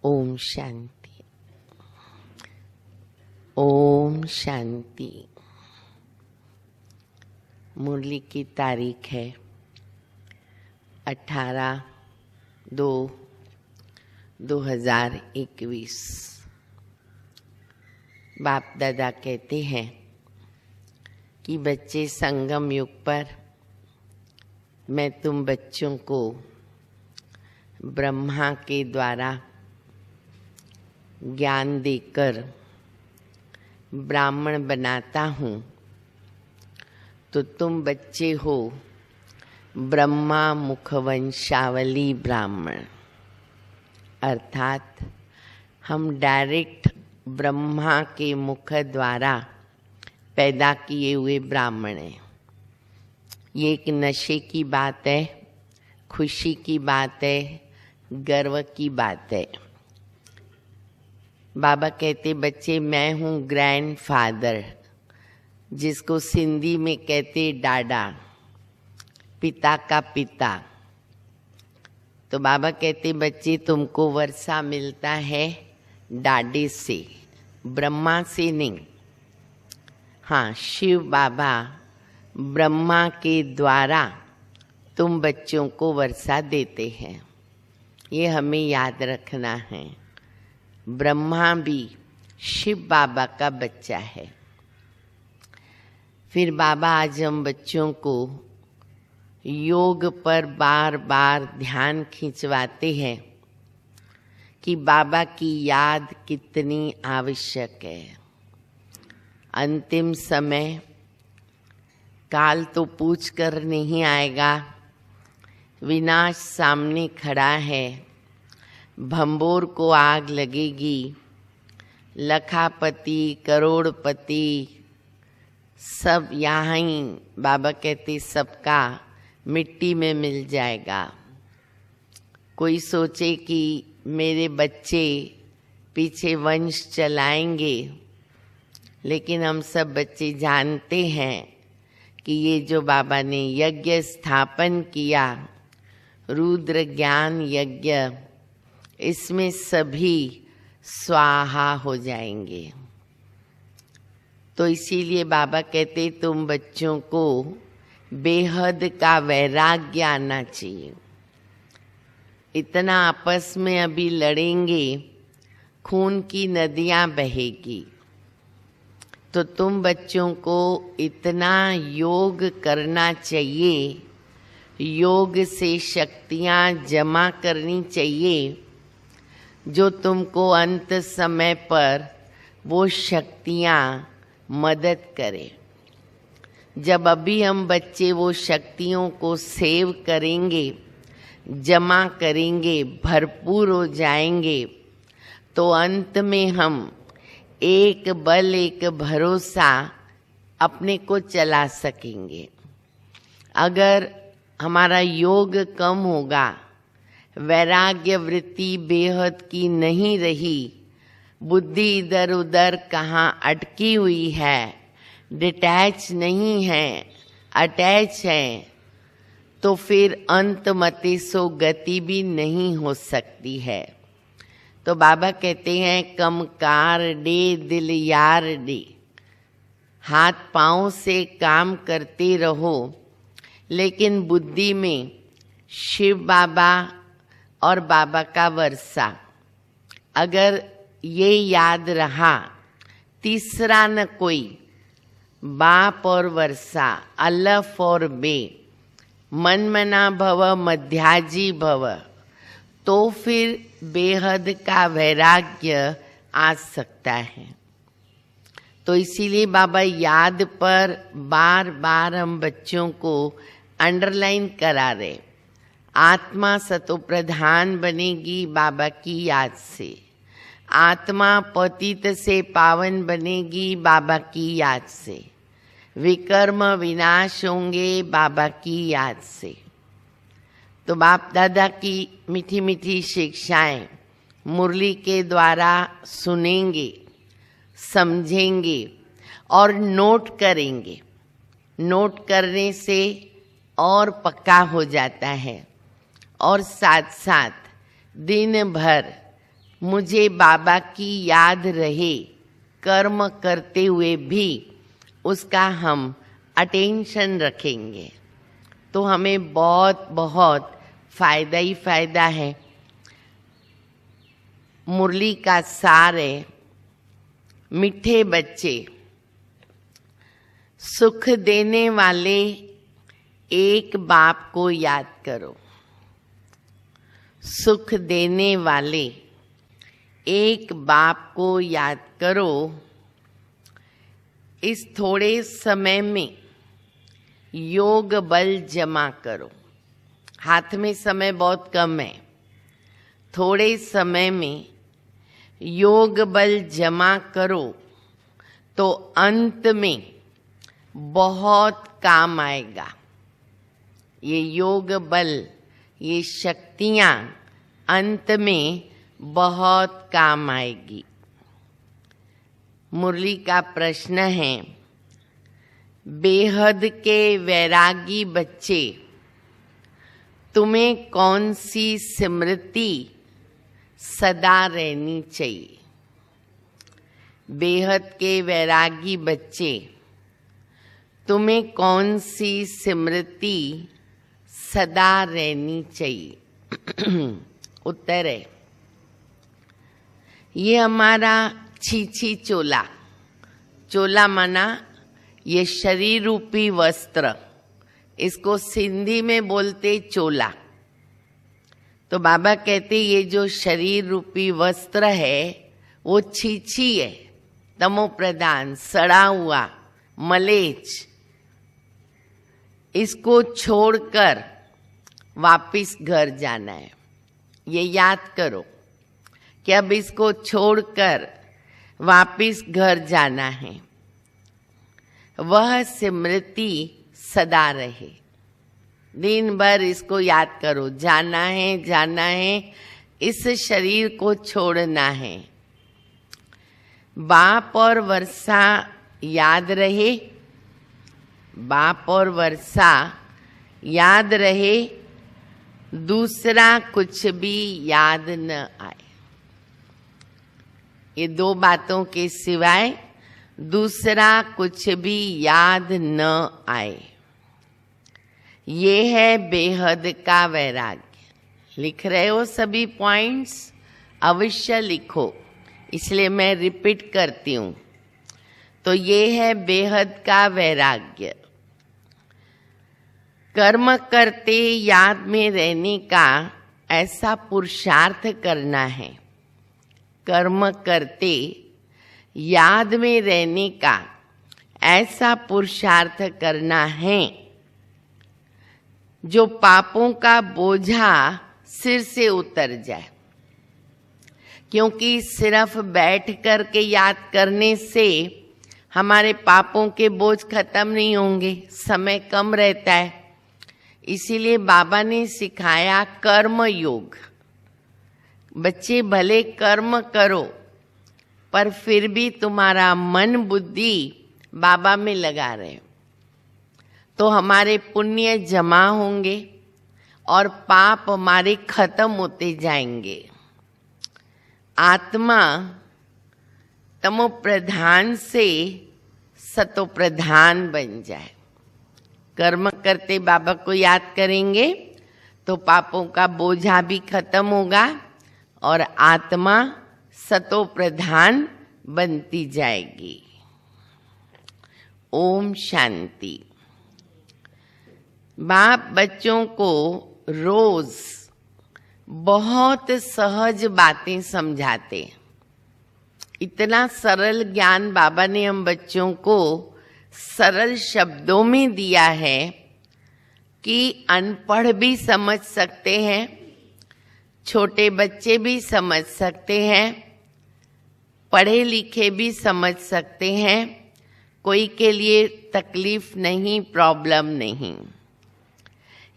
ओम शांति। ओम शांति। मुरली की तारीख है 18/2/2021। बाप दादा कहते हैं कि बच्चे, संगम युग पर मैं तुम बच्चों को ब्रह्मा के द्वारा ज्ञान देकर ब्राह्मण बनाता हूँ, तो तुम बच्चे हो ब्रह्मा मुखवंशावली ब्राह्मण। अर्थात हम डायरेक्ट ब्रह्मा के मुख द्वारा पैदा किए हुए ब्राह्मण हैं। ये एक नशे की बात है, खुशी की बात है, गर्व की बात है। बाबा कहते बच्चे, मैं हूँ ग्रैंडफादर, जिसको सिंधी में कहते डाडा, पिता का पिता। तो बाबा कहते बच्चे, तुमको वर्षा मिलता है डाडे से, ब्रह्मा से नहीं। हाँ, शिव बाबा ब्रह्मा के द्वारा तुम बच्चों को वर्षा देते हैं। ये हमें याद रखना है। ब्रह्मा भी शिव बाबा का बच्चा है। फिर बाबा आज हम बच्चों को योग पर बार बार ध्यान खिंचवाते हैं कि बाबा की याद कितनी आवश्यक है। अंतिम समय, काल तो पूछ कर नहीं आएगा, विनाश सामने खड़ा है, भंबोर को आग लगेगी, लखापति करोड़पति सब यहाँ ही, बाबा कहते सबका मिट्टी में मिल जाएगा। कोई सोचे कि मेरे बच्चे पीछे वंश चलाएंगे, लेकिन हम सब बच्चे जानते हैं कि ये जो बाबा ने यज्ञ स्थापन किया, रुद्र ज्ञान यज्ञ, इसमें सभी स्वाहा हो जाएंगे। तो इसीलिए बाबा कहते तुम बच्चों को बेहद का वैराग्य आना चाहिए। इतना आपस में अभी लड़ेंगे, खून की नदियां बहेगी। तो तुम बच्चों को इतना योग करना चाहिए, योग से शक्तियां जमा करनी चाहिए, जो तुमको अंत समय पर वो शक्तियां मदद करे। जब अभी हम बच्चे वो शक्तियों को सेव करेंगे, जमा करेंगे, भरपूर हो जाएंगे, तो अंत में हम एक बल एक भरोसा अपने को चला सकेंगे। अगर हमारा योग कम होगा, वैराग्य वृत्ति बेहद की नहीं रही, बुद्धि इधर उधर कहाँ अटकी हुई है, डिटैच नहीं है, अटैच है, तो फिर अंत मते सो गति भी नहीं हो सकती है। तो बाबा कहते हैं कम कार डे दिल यार डे। हाथ पाँव से काम करते रहो, लेकिन बुद्धि में शिव बाबा और बाबा का वर्षा, अगर ये याद रहा, तीसरा न कोई, बाप और वर्षा, अलफ और बे, मनमना भव मध्याजी भव, तो फिर बेहद का वैराग्य आ सकता है। तो इसीलिए बाबा याद पर बार बार हम बच्चों को अंडरलाइन करा रहे। आत्मा सतो प्रधान बनेगी बाबा की याद से, आत्मा पतित से पावन बनेगी बाबा की याद से, विकर्म विनाश होंगे बाबा की याद से। तो बाप दादा की मीठी मीठी शिक्षाएं मुरली के द्वारा सुनेंगे, समझेंगे और नोट करेंगे। नोट करने से और पक्का हो जाता है। और साथ साथ दिन भर मुझे बाबा की याद रहे कर्म करते हुए भी उसका हम अटेंशन रखेंगे तो हमें बहुत बहुत फायदा ही फायदा है। मुरली का सार है, मीठे बच्चे, सुख देने वाले एक बाप को याद करो। सुख देने वाले एक बाप को याद करो। इस थोड़े समय में योग बल जमा करो। हाथ में समय बहुत कम है, थोड़े समय में योग बल जमा करो तो अंत में बहुत काम आएगा। ये योग बल, ये शक्तियाँ अंत में बहुत काम आएगी। मुरली का प्रश्न है, बेहद के वैरागी बच्चे, तुम्हें कौन सी स्मृति सदा रहनी चाहिए? बेहद के वैरागी बच्चे, तुम्हें कौन सी स्मृति सदा रहनी चाहिए? उत्तर है, ये हमारा छीछी चोला, चोला माना ये शरीर रूपी वस्त्र, इसको सिंधी में बोलते चोला। तो बाबा कहते ये जो शरीर रूपी वस्त्र है वो छीछी है, तमो प्रधान, सड़ा हुआ, मलेच। इसको छोड़कर वापिस घर जाना है। ये याद करो कि अब इसको छोड़कर वापिस घर जाना है। वह स्मृति सदा रहे। दिन भर इसको याद करो, जाना है, जाना है, इस शरीर को छोड़ना है। बाप और वर्षा याद रहे, बाप और वर्षा याद रहे, दूसरा कुछ भी याद न आए। ये दो बातों के सिवाय दूसरा कुछ भी याद न आए। ये है बेहद का वैराग्य। लिख रहे हो सभी पॉइंट्स? अवश्य लिखो, इसलिए मैं रिपीट करती हूँ। तो ये है बेहद का वैराग्य। कर्म करते याद में रहने का ऐसा पुरुषार्थ करना है। कर्म करते याद में रहने का ऐसा पुरुषार्थ करना है जो पापों का बोझा सिर से उतर जाए। क्योंकि सिर्फ बैठ कर के याद करने से हमारे पापों के बोझ खत्म नहीं होंगे, समय कम रहता है। इसीलिए बाबा ने सिखाया कर्म योग। बच्चे भले कर्म करो पर फिर भी तुम्हारा मन बुद्धि बाबा में लगा रहे, तो हमारे पुण्य जमा होंगे और पाप हमारे खत्म होते जाएंगे। आत्मा तमो प्रधान से सतो प्रधान बन जाए। कर्म करते बाबा को याद करेंगे तो पापों का बोझा भी खत्म होगा और आत्मा सतो प्रधान बनती जाएगी। ओम शांति। बाप बच्चों को रोज बहुत सहज बातें समझाते। इतना सरल ज्ञान बाबा ने हम बच्चों को सरल शब्दों में दिया है कि अनपढ़ भी समझ सकते हैं, छोटे बच्चे भी समझ सकते हैं, पढ़े लिखे भी समझ सकते हैं। कोई के लिए तकलीफ नहीं, प्रॉब्लम नहीं।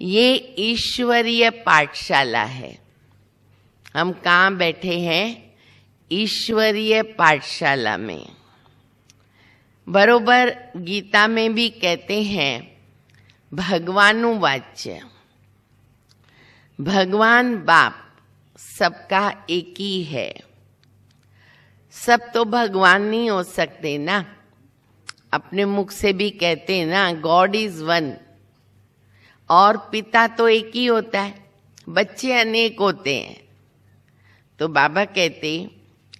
ये ईश्वरीय पाठशाला है। हम कहाँ बैठे हैं? ईश्वरीय पाठशाला में। बरोबर गीता में भी कहते हैं भगवानुवाच्य, भगवान बाप सबका एक ही है। सब तो भगवान नहीं हो सकते ना, अपने मुख से भी कहते हैं ना, गॉड इज वन। और पिता तो एक ही होता है, बच्चे अनेक होते हैं। तो बाबा कहते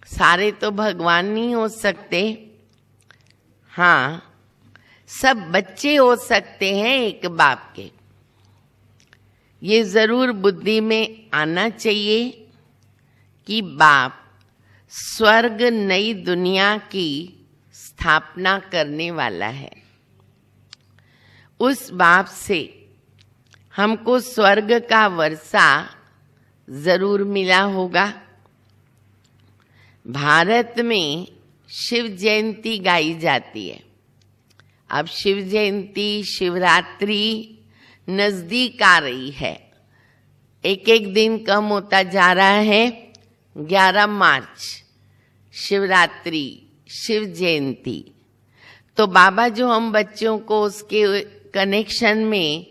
सारे तो भगवान नहीं हो सकते, हाँ सब बच्चे हो सकते हैं एक बाप के। ये जरूर बुद्धि में आना चाहिए कि बाप स्वर्ग नई दुनिया की स्थापना करने वाला है। उस बाप से हमको स्वर्ग का वर्षा जरूर मिला होगा। भारत में शिव जयंती गाई जाती है। अब शिव जयंती, शिवरात्रि नजदीक आ रही है, एक एक दिन कम होता जा रहा है। 11 मार्च शिवरात्रि, शिव जयंती। तो बाबा जो हम बच्चों को उसके कनेक्शन में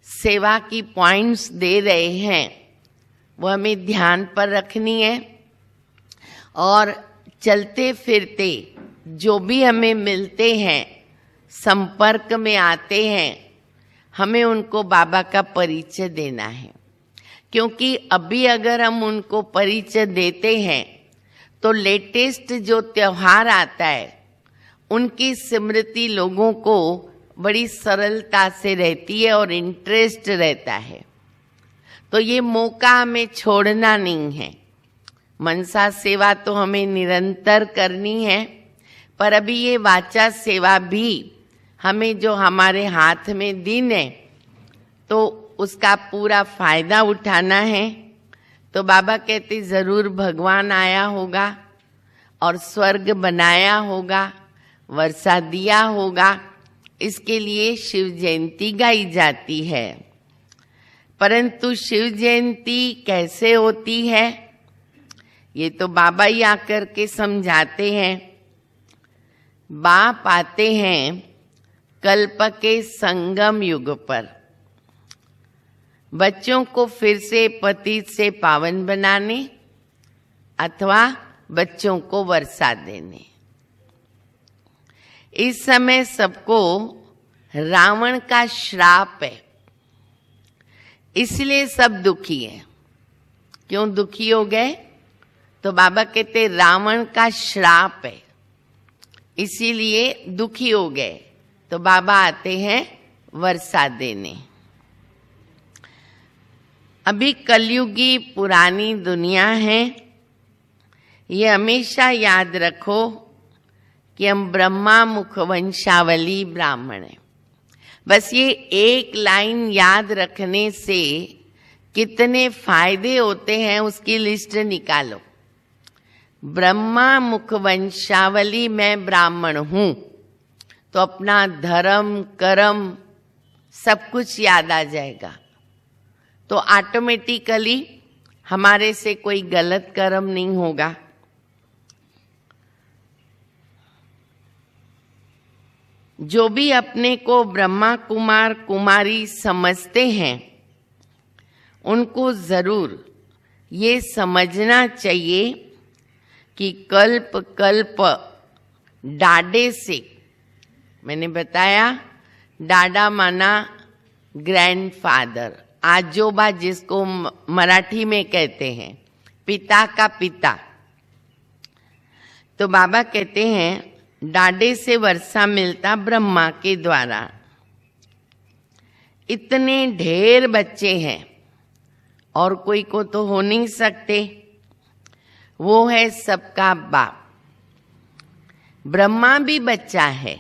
सेवा की पॉइंट्स दे रहे हैं, वो हमें ध्यान पर रखनी है। और चलते फिरते जो भी हमें मिलते हैं, संपर्क में आते हैं, हमें उनको बाबा का परिचय देना है। क्योंकि अभी अगर हम उनको परिचय देते हैं तो लेटेस्ट जो त्योहार आता है उनकी स्मृति लोगों को बड़ी सरलता से रहती है और इंटरेस्ट रहता है। तो ये मौका हमें छोड़ना नहीं है। मनसा सेवा तो हमें निरंतर करनी है, पर अभी ये वाचा सेवा भी हमें जो हमारे हाथ में दिन है तो उसका पूरा फायदा उठाना है। तो बाबा कहते जरूर भगवान आया होगा और स्वर्ग बनाया होगा, वर्षा दिया होगा, इसके लिए शिव जयंती गाई जाती है। परंतु शिव जयंती कैसे होती है ये तो बाबा ही आकर के समझाते हैं। बाप आते हैं कल्प के संगम युग पर, बच्चों को फिर से पतित से पावन बनाने अथवा बच्चों को वर्षा देने। इस समय सबको रावण का श्राप है, इसलिए सब दुखी है। क्यों दुखी हो गए? तो बाबा कहते रावण का श्राप है, इसीलिए दुखी हो गए। तो बाबा आते हैं वर्षा देने। अभी कलयुगी पुरानी दुनिया है, ये हमेशा याद रखो कि हम ब्रह्मा मुख वंशावली ब्राह्मण हैं। बस ये एक लाइन याद रखने से कितने फायदे होते हैं उसकी लिस्ट निकालो। ब्रह्मा मुख वंशावली मैं ब्राह्मण हूँ, तो अपना धर्म कर्म सब कुछ याद आ जाएगा। तो ऑटोमेटिकली हमारे से कोई गलत कर्म नहीं होगा। जो भी अपने को ब्रह्मा कुमार कुमारी समझते हैं उनको जरूर ये समझना चाहिए कि कल्प कल्प डाडे से, मैंने बताया डाडा माना ग्रैंडफादर, आजोबा जिसको मराठी में कहते हैं, पिता का पिता। तो बाबा कहते हैं डाडे से वर्षा मिलता ब्रह्मा के द्वारा। इतने ढेर बच्चे हैं और कोई को तो हो नहीं सकते, वो है सबका बाप। ब्रह्मा भी बच्चा है।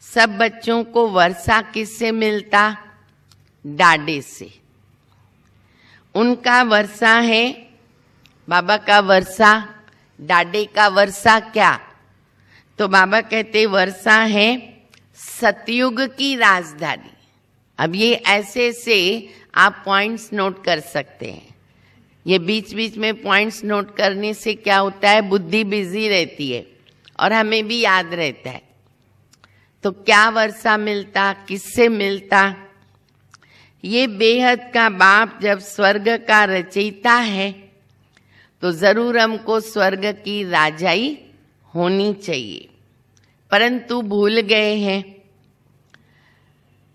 सब बच्चों को वर्षा किससे मिलता? डाडे से। उनका वर्षा है, बाबा का वर्षा, डाडे का वर्षा क्या? तो बाबा कहते वर्षा है सतयुग की राजधानी। अब ये ऐसे से आप पॉइंट्स नोट कर सकते हैं। ये बीच बीच में पॉइंट्स नोट करने से क्या होता है, बुद्धि बिजी रहती है और हमें भी याद रहता है। तो क्या वर्षा मिलता, किससे मिलता? ये बेहद का बाप जब स्वर्ग का रचयिता है तो जरूर हमको स्वर्ग की राजाई होनी चाहिए, परंतु भूल गए हैं।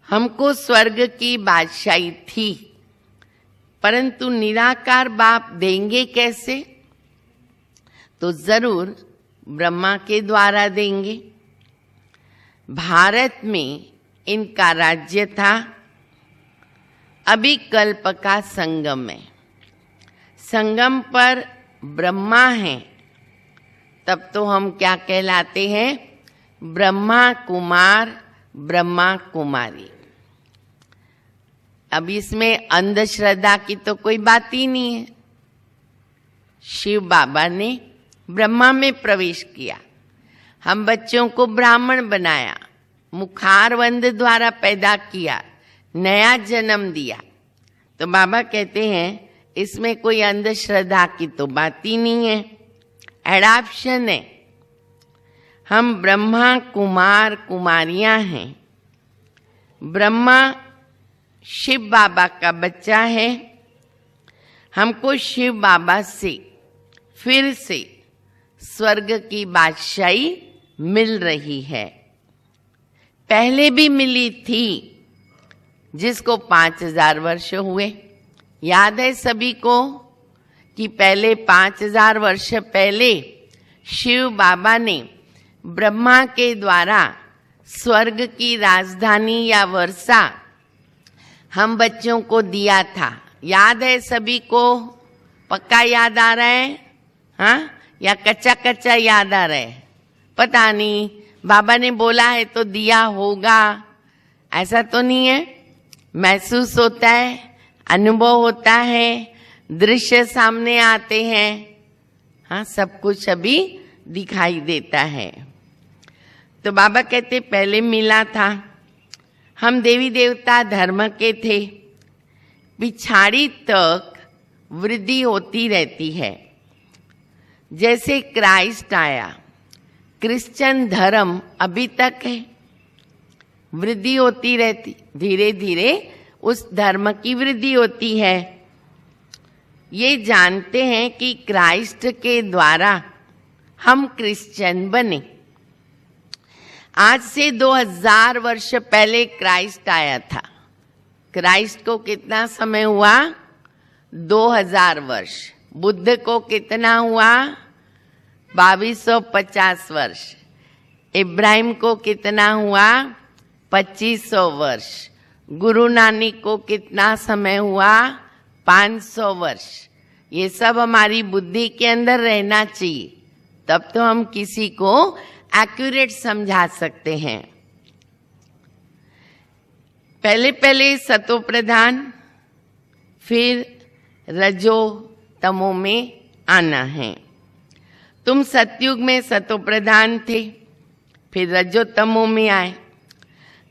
हमको स्वर्ग की बादशाही थी, परंतु निराकार बाप देंगे कैसे? तो जरूर ब्रह्मा के द्वारा देंगे। भारत में इनका राज्य था। अभी कल्प का संगम है, संगम पर ब्रह्मा हैं, तब तो हम क्या कहलाते हैं? ब्रह्मा कुमार, ब्रह्मा कुमारी। अब इसमें अंधश्रद्धा की तो कोई बात ही नहीं है। शिव बाबा ने ब्रह्मा में प्रवेश किया, हम बच्चों को ब्राह्मण बनाया, मुखारवंद द्वारा पैदा किया, नया जन्म दिया। तो बाबा कहते हैं इसमें कोई अंधश्रद्धा की तो बात ही नहीं है, एडाप्शन है। हम ब्रह्मा कुमार कुमारियां हैं। ब्रह्मा शिव बाबा का बच्चा है। हमको शिव बाबा से फिर से स्वर्ग की बादशाही मिल रही है। पहले भी मिली थी, जिसको 5000 वर्ष हुए। याद है सभी को कि पहले 5000 वर्ष पहले शिव बाबा ने ब्रह्मा के द्वारा स्वर्ग की राजधानी या वर्षा हम बच्चों को दिया था। याद है सभी को? पक्का याद आ रहा है? हाँ, या कच्चा कच्चा याद आ रहा है? पता नहीं, बाबा ने बोला है तो दिया होगा, ऐसा तो नहीं है। महसूस होता है, अनुभव होता है, दृश्य सामने आते हैं। हाँ, सब कुछ अभी दिखाई देता है। तो बाबा कहते पहले मिला था, हम देवी देवता धर्म के थे। पिछाड़ी तक वृद्धि होती रहती है। जैसे क्राइस्ट आया, क्रिश्चियन धर्म अभी तक है, वृद्धि होती रहती, धीरे धीरे उस धर्म की वृद्धि होती है। ये जानते हैं कि क्राइस्ट के द्वारा हम क्रिश्चियन बने। आज से 2000 वर्ष पहले क्राइस्ट आया था। क्राइस्ट को कितना समय हुआ? 2000 वर्ष। बुद्ध को कितना हुआ? 2250 वर्ष। इब्राहिम को कितना हुआ? 2500 वर्ष। गुरु नानक को कितना समय हुआ? 500 वर्ष। ये सब हमारी बुद्धि के अंदर रहना चाहिए, तब तो हम किसी को एक्यूरेट समझा सकते हैं। पहले पहले सतो प्रधान, फिर रजो तमो में आना है। तुम सतयुग में सतो प्रधान थे, फिर रजो तमो में आए।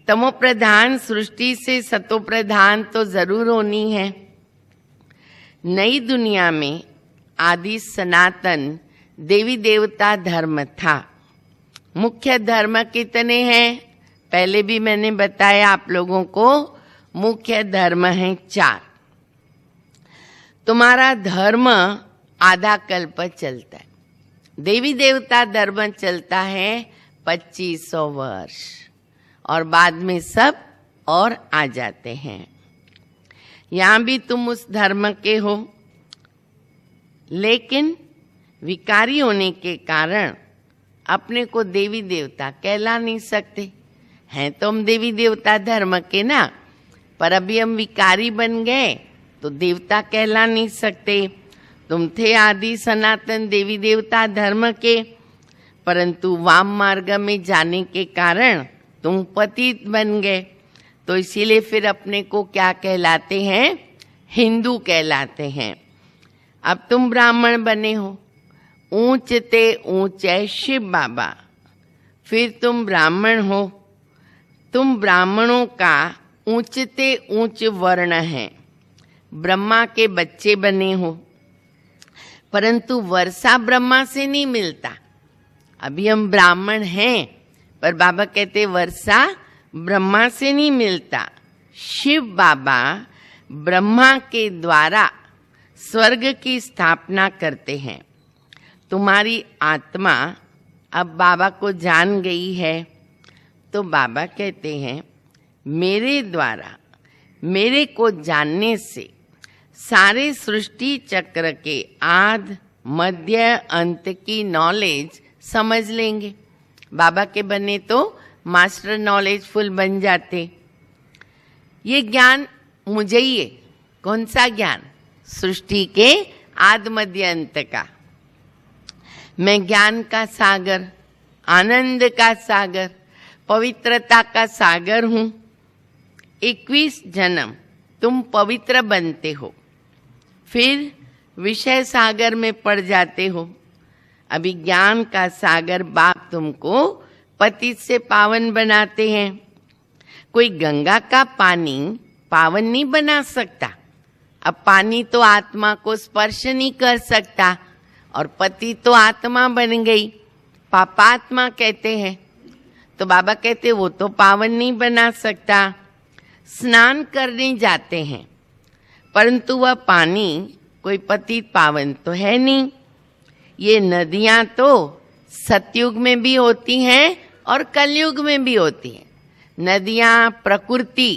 तमो प्रधान सृष्टि से सतो प्रधान तो जरूर होनी है। नई दुनिया में आदि सनातन देवी देवता धर्म था। मुख्य धर्म कितने हैं? पहले भी मैंने बताया आप लोगों को, मुख्य धर्म है 4। तुम्हारा धर्म आधा कल्प चलता है, देवी देवता धर्म चलता है 2500 वर्ष, और बाद में सब और आ जाते हैं। यहाँ भी तुम उस धर्म के हो, लेकिन विकारी होने के कारण अपने को देवी देवता कहला नहीं सकते। हैं तो हम देवी देवता धर्म के ना, पर अभी हम विकारी बन गए तो देवता कहला नहीं सकते। तुम थे आदि सनातन देवी देवता धर्म के, परंतु वाम मार्ग में जाने के कारण तुम पतित बन गए। तो इसीलिए फिर अपने को क्या कहलाते हैं? हिंदू कहलाते हैं। अब तुम ब्राह्मण बने हो, ऊंचते ऊंचे शिव बाबा, फिर तुम ब्राह्मण हो। तुम ब्राह्मणों का ऊंचते ऊंच वर्ण है, ब्रह्मा के बच्चे बने हो, परंतु वर्षा ब्रह्मा से नहीं मिलता। अभी हम ब्राह्मण हैं, पर बाबा कहते वर्षा ब्रह्मा से नहीं मिलता। शिव बाबा ब्रह्मा के द्वारा स्वर्ग की स्थापना करते हैं। तुम्हारी आत्मा अब बाबा को जान गई है, तो बाबा कहते हैं मेरे द्वारा मेरे को जानने से सारे सृष्टि चक्र के आदि मध्य अंत की नॉलेज समझ लेंगे। बाबा के बने तो मास्टर नॉलेज फुल बन जाते। ये ज्ञान मुझे ही है। कौन सा ज्ञान? सृष्टि के आदि मध्य अंत का। मैं ज्ञान का सागर, आनंद का सागर, पवित्रता का सागर हूँ। 21 जन्म तुम पवित्र बनते हो, फिर विषय सागर में पड़ जाते हो। अभी ज्ञान का सागर बाप तुमको पतित से पावन बनाते हैं। कोई गंगा का पानी पावन नहीं बना सकता। अब पानी तो आत्मा को स्पर्श नहीं कर सकता, और पति तो आत्मा बन गई, पापात्मा कहते हैं। तो बाबा कहते वो तो पावन नहीं बना सकता। स्नान करने जाते हैं, परंतु वह पानी कोई पतित पावन तो है नहीं। ये नदियां तो सतयुग में भी होती हैं और कलयुग में भी होती हैं। नदियां प्रकृति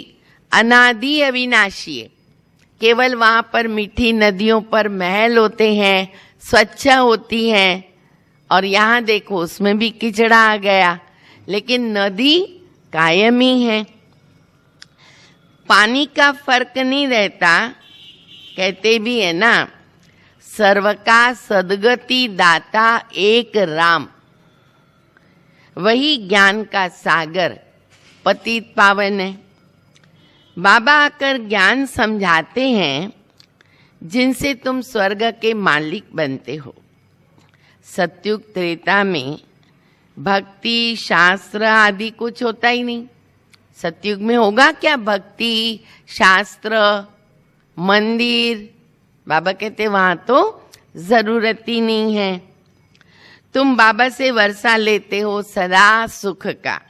अनादि अविनाशी है। केवल वहाँ पर मीठी नदियों पर महल होते हैं, स्वच्छ होती हैं। और यहाँ देखो उसमें भी कीचड़ा आ गया, लेकिन नदी कायम ही है। पानी का फर्क नहीं रहता। कहते भी है ना, सर्व का सद्गति दाता एक राम। वही ज्ञान का सागर पतित पावन है। बाबा आकर ज्ञान समझाते हैं जिनसे तुम स्वर्ग के मालिक बनते हो। सतयुग त्रेता में भक्ति शास्त्र आदि कुछ होता ही नहीं। सतयुग में होगा क्या भक्ति शास्त्र मंदिर? बाबा कहते वहां तो जरूरत ही नहीं है। तुम बाबा से वर्षा लेते हो सदा सुख का।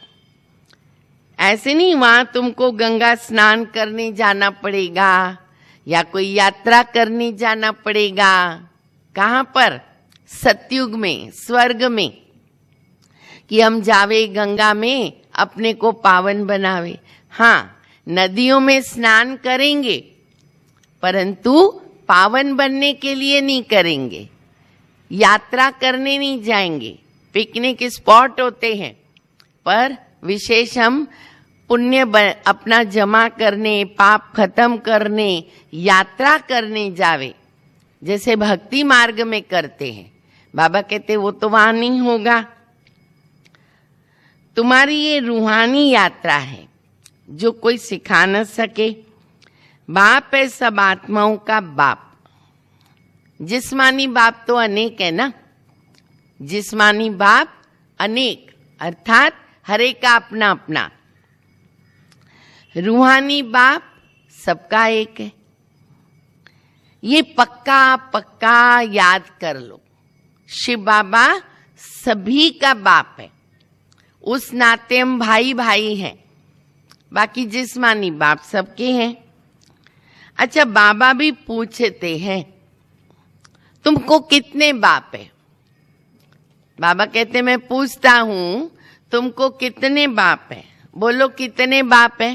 ऐसे नहीं वहां तुमको गंगा स्नान करने जाना पड़ेगा या कोई यात्रा करने जाना पड़ेगा। कहाँ पर? सतयुग में, स्वर्ग में, कि हम जावे गंगा में अपने को पावन बनावे। हाँ, नदियों में स्नान करेंगे, परंतु पावन बनने के लिए नहीं करेंगे। यात्रा करने नहीं जाएंगे। पिकनिक स्पॉट होते हैं, पर विशेष हम पुण्य अपना जमा करने, पाप खत्म करने, यात्रा करने जावे, जैसे भक्ति मार्ग में करते हैं। बाबा कहते वो तो वहां नहीं होगा। तुम्हारी ये रूहानी यात्रा है जो कोई सिखा न सके। बाप है सब आत्माओं का बाप। जिस्मानी बाप तो अनेक है ना। जिस्मानी बाप अनेक, अर्थात हर एक का अपना अपना। रूहानी बाप सबका एक है। ये पक्का पक्का याद कर लो। शिव बाबा सभी का बाप है। उस नाते हम भाई भाई हैं। बाकी जिस्मानी बाप सबके हैं। अच्छा, बाबा भी पूछते हैं तुमको कितने बाप है? बाबा कहते मैं पूछता हूं तुमको कितने बाप है? बोलो कितने बाप है?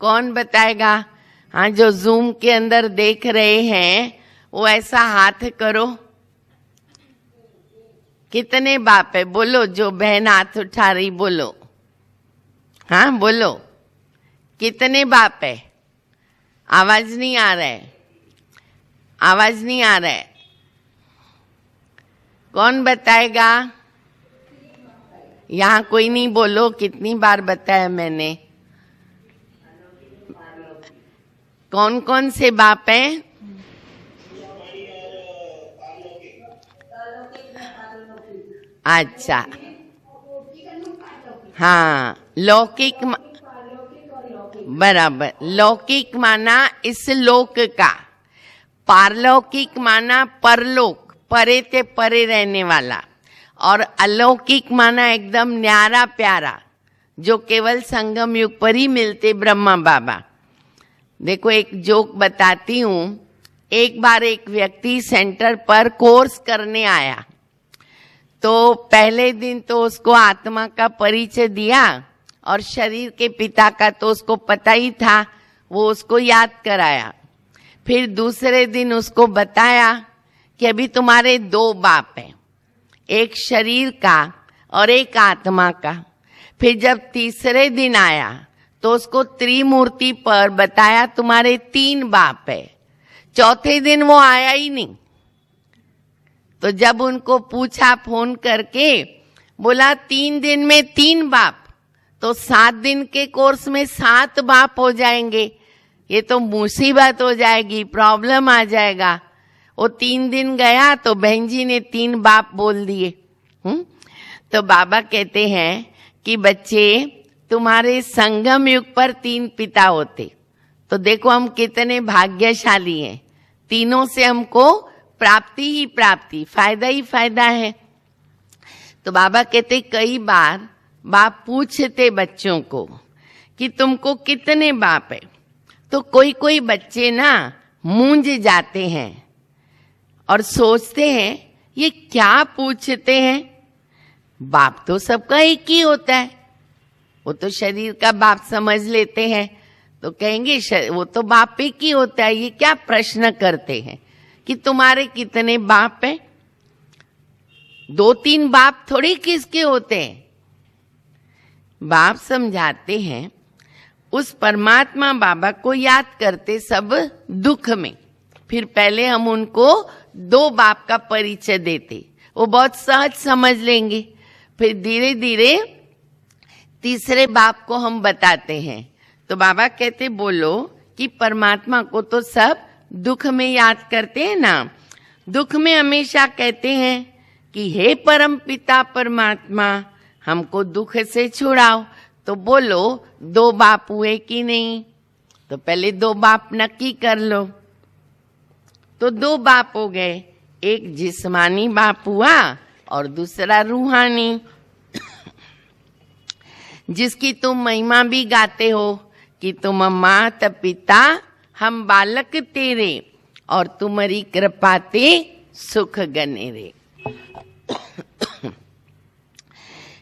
कौन बताएगा? हाँ, जो जूम के अंदर देख रहे हैं वो ऐसा हाथ करो। कितने बाप है? बोलो। जो बहन हाथ उठा रही बोलो। हाँ बोलो, कितने बाप है? आवाज नहीं आ रहा है। आवाज नहीं आ रहा है। कौन बताएगा? यहाँ कोई नहीं। बोलो, कितनी बार बताया मैंने? कौन कौन से बाप हैं? अच्छा, हाँ, लौकिक बराबर। लौकिक माना इस लोक का, पारलौकिक माना परलोक, परे ते परे रहने वाला, और अलौकिक माना एकदम न्यारा प्यारा, जो केवल संगम युग पर ही मिलते ब्रह्मा बाबा। देखो एक जोक बताती हूँ। एक बार एक व्यक्ति सेंटर पर कोर्स करने आया, तो पहले दिन तो उसको आत्मा का परिचय दिया और शरीर के पिता का तो उसको पता ही था, वो उसको याद कराया। फिर दूसरे दिन उसको बताया कि अभी तुम्हारे 2 बाप हैं, एक शरीर का और एक आत्मा का। फिर जब तीसरे दिन आया तो उसको त्रिमूर्ति पर बताया तुम्हारे 3 बाप है। चौथे दिन वो आया ही नहीं, तो जब उनको पूछा फोन करके, बोला 3 दिन में 3 बाप, तो 7 दिन के कोर्स में 7 बाप हो जाएंगे, ये तो मुसीबत हो जाएगी, प्रॉब्लम आ जाएगा। वो 3 दिन गया तो बहन जी ने 3 बाप बोल दिए। तो बाबा कहते हैं कि बच्चे तुम्हारे संगम युग पर 3 पिता होते, तो देखो हम कितने भाग्यशाली हैं, तीनों से हमको प्राप्ति ही प्राप्ति, फायदा ही फायदा है। तो बाबा कहते कई बार बाप पूछते बच्चों को कि तुमको कितने बाप है, तो कोई कोई बच्चे ना मूंझ जाते हैं और सोचते हैं ये क्या पूछते हैं, बाप तो सबका एक ही होता है। वो तो शरीर का बाप समझ लेते हैं, तो कहेंगे वो तो बाप एक ही होता है, ये क्या प्रश्न करते हैं कि तुम्हारे कितने बाप हैं। 2-3 बाप थोड़ी किसके होते हैं। बाप समझाते हैं उस परमात्मा बाबा को याद करते सब दुख में, फिर पहले हम उनको 2 बाप का परिचय देते, वो बहुत सहज समझ लेंगे। फिर धीरे धीरे तीसरे बाप को हम बताते हैं। तो बाबा कहते बोलो कि परमात्मा को तो सब दुख में याद करते हैं ना, दुख में हमेशा कहते हैं कि हे परम पिता परमात्मा हमको दुख से छुड़ाओ। तो बोलो 2 बाप हुए कि नहीं, तो पहले 2 बाप नक्की कर लो। तो 2 बाप हो गए, एक जिस्मानी बाप हुआ और दूसरा रूहानी, जिसकी तुम महिमा भी गाते हो कि तुम माता पिता हम बालक तेरे और तुम्हारी कृपा ते सुख गने रे।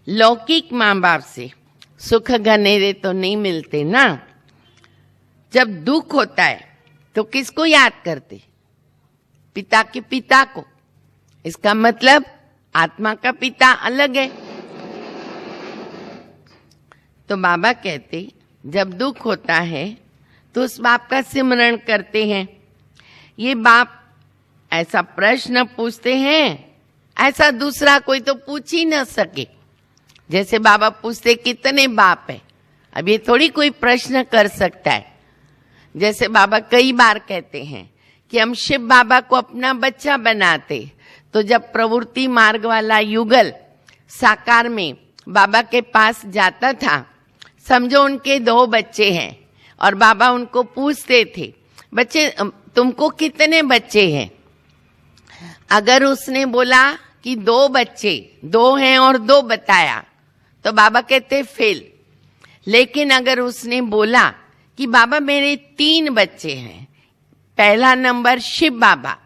लौकिक माँ बाप से सुख गनेरे तो नहीं मिलते ना। जब दुख होता है तो किसको याद करते, पिता के पिता को। इसका मतलब आत्मा का पिता अलग है। तो बाबा कहते जब दुख होता है तो उस बाप का सिमरण करते हैं। ये बाप ऐसा प्रश्न पूछते हैं ऐसा दूसरा कोई तो पूछ ही न सके। जैसे बाबा पूछते कितने बाप है, अब ये थोड़ी कोई प्रश्न कर सकता है। जैसे बाबा कई बार कहते हैं कि हम शिव बाबा को अपना बच्चा बनाते, तो जब प्रवृत्ति मार्ग वाला युगल साकार में बाबा के पास जाता था, समझो उनके 2 बच्चे हैं और बाबा उनको पूछते थे बच्चे तुमको कितने बच्चे हैं। अगर उसने बोला कि 2 बच्चे, 2 हैं और 2 बताया, तो बाबा कहते फेल। लेकिन अगर उसने बोला कि बाबा मेरे 3 बच्चे हैं, पहला नंबर शिव बाबा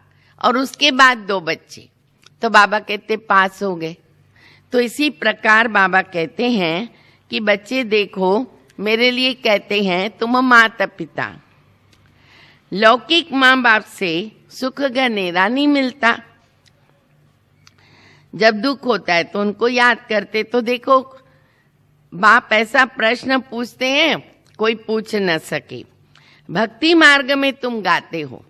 और उसके बाद 2 बच्चे, तो बाबा कहते पास हो गए। तो इसी प्रकार बाबा कहते हैं कि बच्चे देखो मेरे लिए कहते हैं तुम माता पिता। लौकिक माँ बाप से सुख गनेरा नहीं मिलता। जब दुख होता है तो उनको याद करते। तो देखो बाप ऐसा प्रश्न पूछते हैं कोई पूछ न सके। भक्ति मार्ग में तुम गाते हो,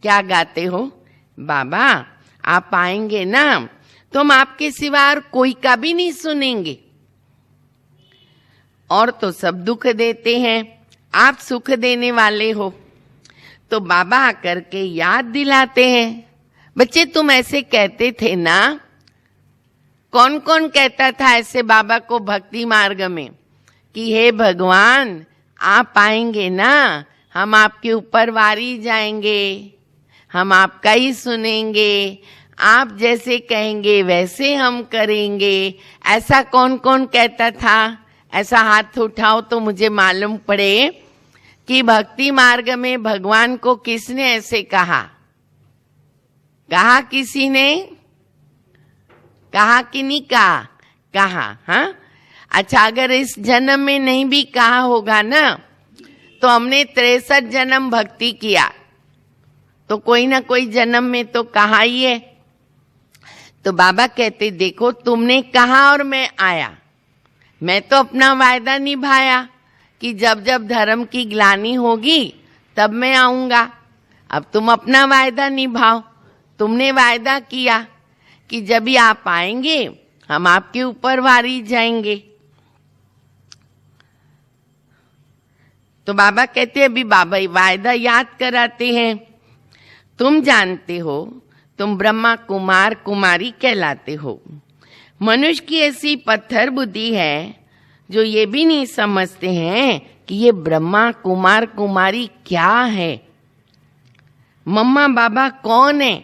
क्या गाते हो, बाबा आप आएंगे ना तो हम आपके सिवा और कोई का भी नहीं सुनेंगे। और तो सब दुख देते हैं, आप सुख देने वाले हो। तो बाबा आकर के याद दिलाते हैं, बच्चे तुम ऐसे कहते थे ना। कौन कौन कहता था ऐसे बाबा को भक्ति मार्ग में कि हे भगवान आप आएंगे ना, हम आपके ऊपर वारी जाएंगे, हम आपका ही सुनेंगे, आप जैसे कहेंगे वैसे हम करेंगे। ऐसा कौन कौन कहता था? ऐसा हाथ उठाओ तो मुझे मालूम पड़े कि भक्ति मार्ग में भगवान को किसने ऐसे कहा। कहा किसी ने? कहा कि नहीं कहा? कहा। हाँ, अच्छा, अगर इस जन्म में नहीं भी कहा होगा ना, तो हमने 63 जन्म भक्ति किया, तो कोई ना कोई जन्म में तो कहा ही है। तो बाबा कहते देखो, तुमने कहा और मैं आया, मैं तो अपना वायदा निभाया कि जब जब धर्म की ग्लानि होगी तब मैं आऊंगा। अब तुम अपना वायदा निभाओ। तुमने वायदा किया कि जब भी आप आएंगे हम आपके ऊपर वारी जाएंगे। तो बाबा कहते अभी बाबा वायदा याद कराते हैं। तुम जानते हो, तुम ब्रह्मा कुमार कुमारी कहलाते हो। मनुष्य की ऐसी पत्थर बुद्धि है जो ये भी नहीं समझते हैं कि ये ब्रह्मा कुमार कुमारी क्या है, मम्मा बाबा कौन है।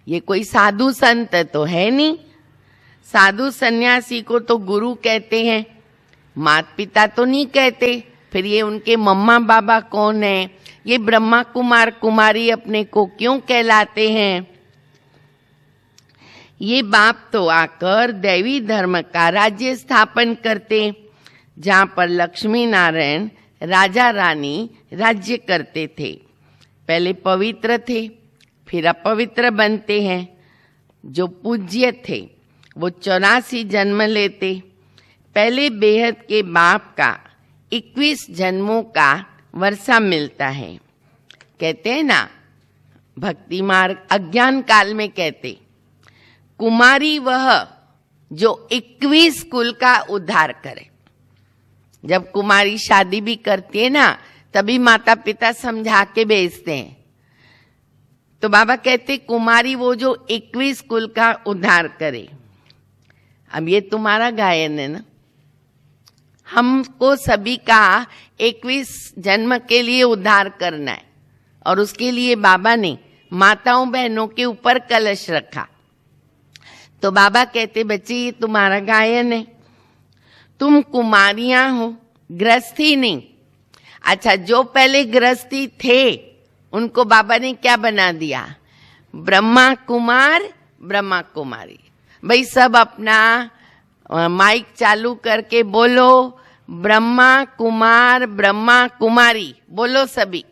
ये कोई साधु संत तो है नहीं। साधु सन्यासी को तो गुरु कहते हैं, माता पिता तो नहीं कहते। फिर ये उनके मम्मा बाबा कौन है? ये ब्रह्मा कुमार कुमारी अपने को क्यों कहलाते हैं? ये बाप तो आकर दैवी धर्म का राज्य स्थापन करते, जहां पर लक्ष्मी नारायण राजा रानी राज्य करते थे। पहले पवित्र थे, फिर अपवित्र बनते हैं। जो पूज्य थे वो 84 जन्म लेते। पहले बेहद के बाप का 21 जन्मों का वर्षा मिलता है। कहते हैं ना, भक्ति मार्ग अज्ञान काल में कहते, कुमारी वह जो 21 कुल का उद्धार करे। जब कुमारी शादी भी करती है ना, तभी माता पिता समझा के भेजते हैं। तो बाबा कहते कुमारी वो जो 21 कुल का उद्धार करे। अब ये तुम्हारा गायन है ना, हमको सभी का 21 जन्म के लिए उद्धार करना है, और उसके लिए बाबा ने माताओं बहनों के ऊपर कलश रखा। तो बाबा कहते बच्चे ये तुम्हारा गायन है, तुम कुमारियां हो, गृहस्थी नहीं। अच्छा, जो पहले गृहस्थी थे उनको बाबा ने क्या बना दिया? ब्रह्मा कुमार ब्रह्मा कुमारी। भाई सब अपना माइक चालू करके बोलो, ब्रह्मा कुमार ब्रह्मा कुमारी बोलो सभी।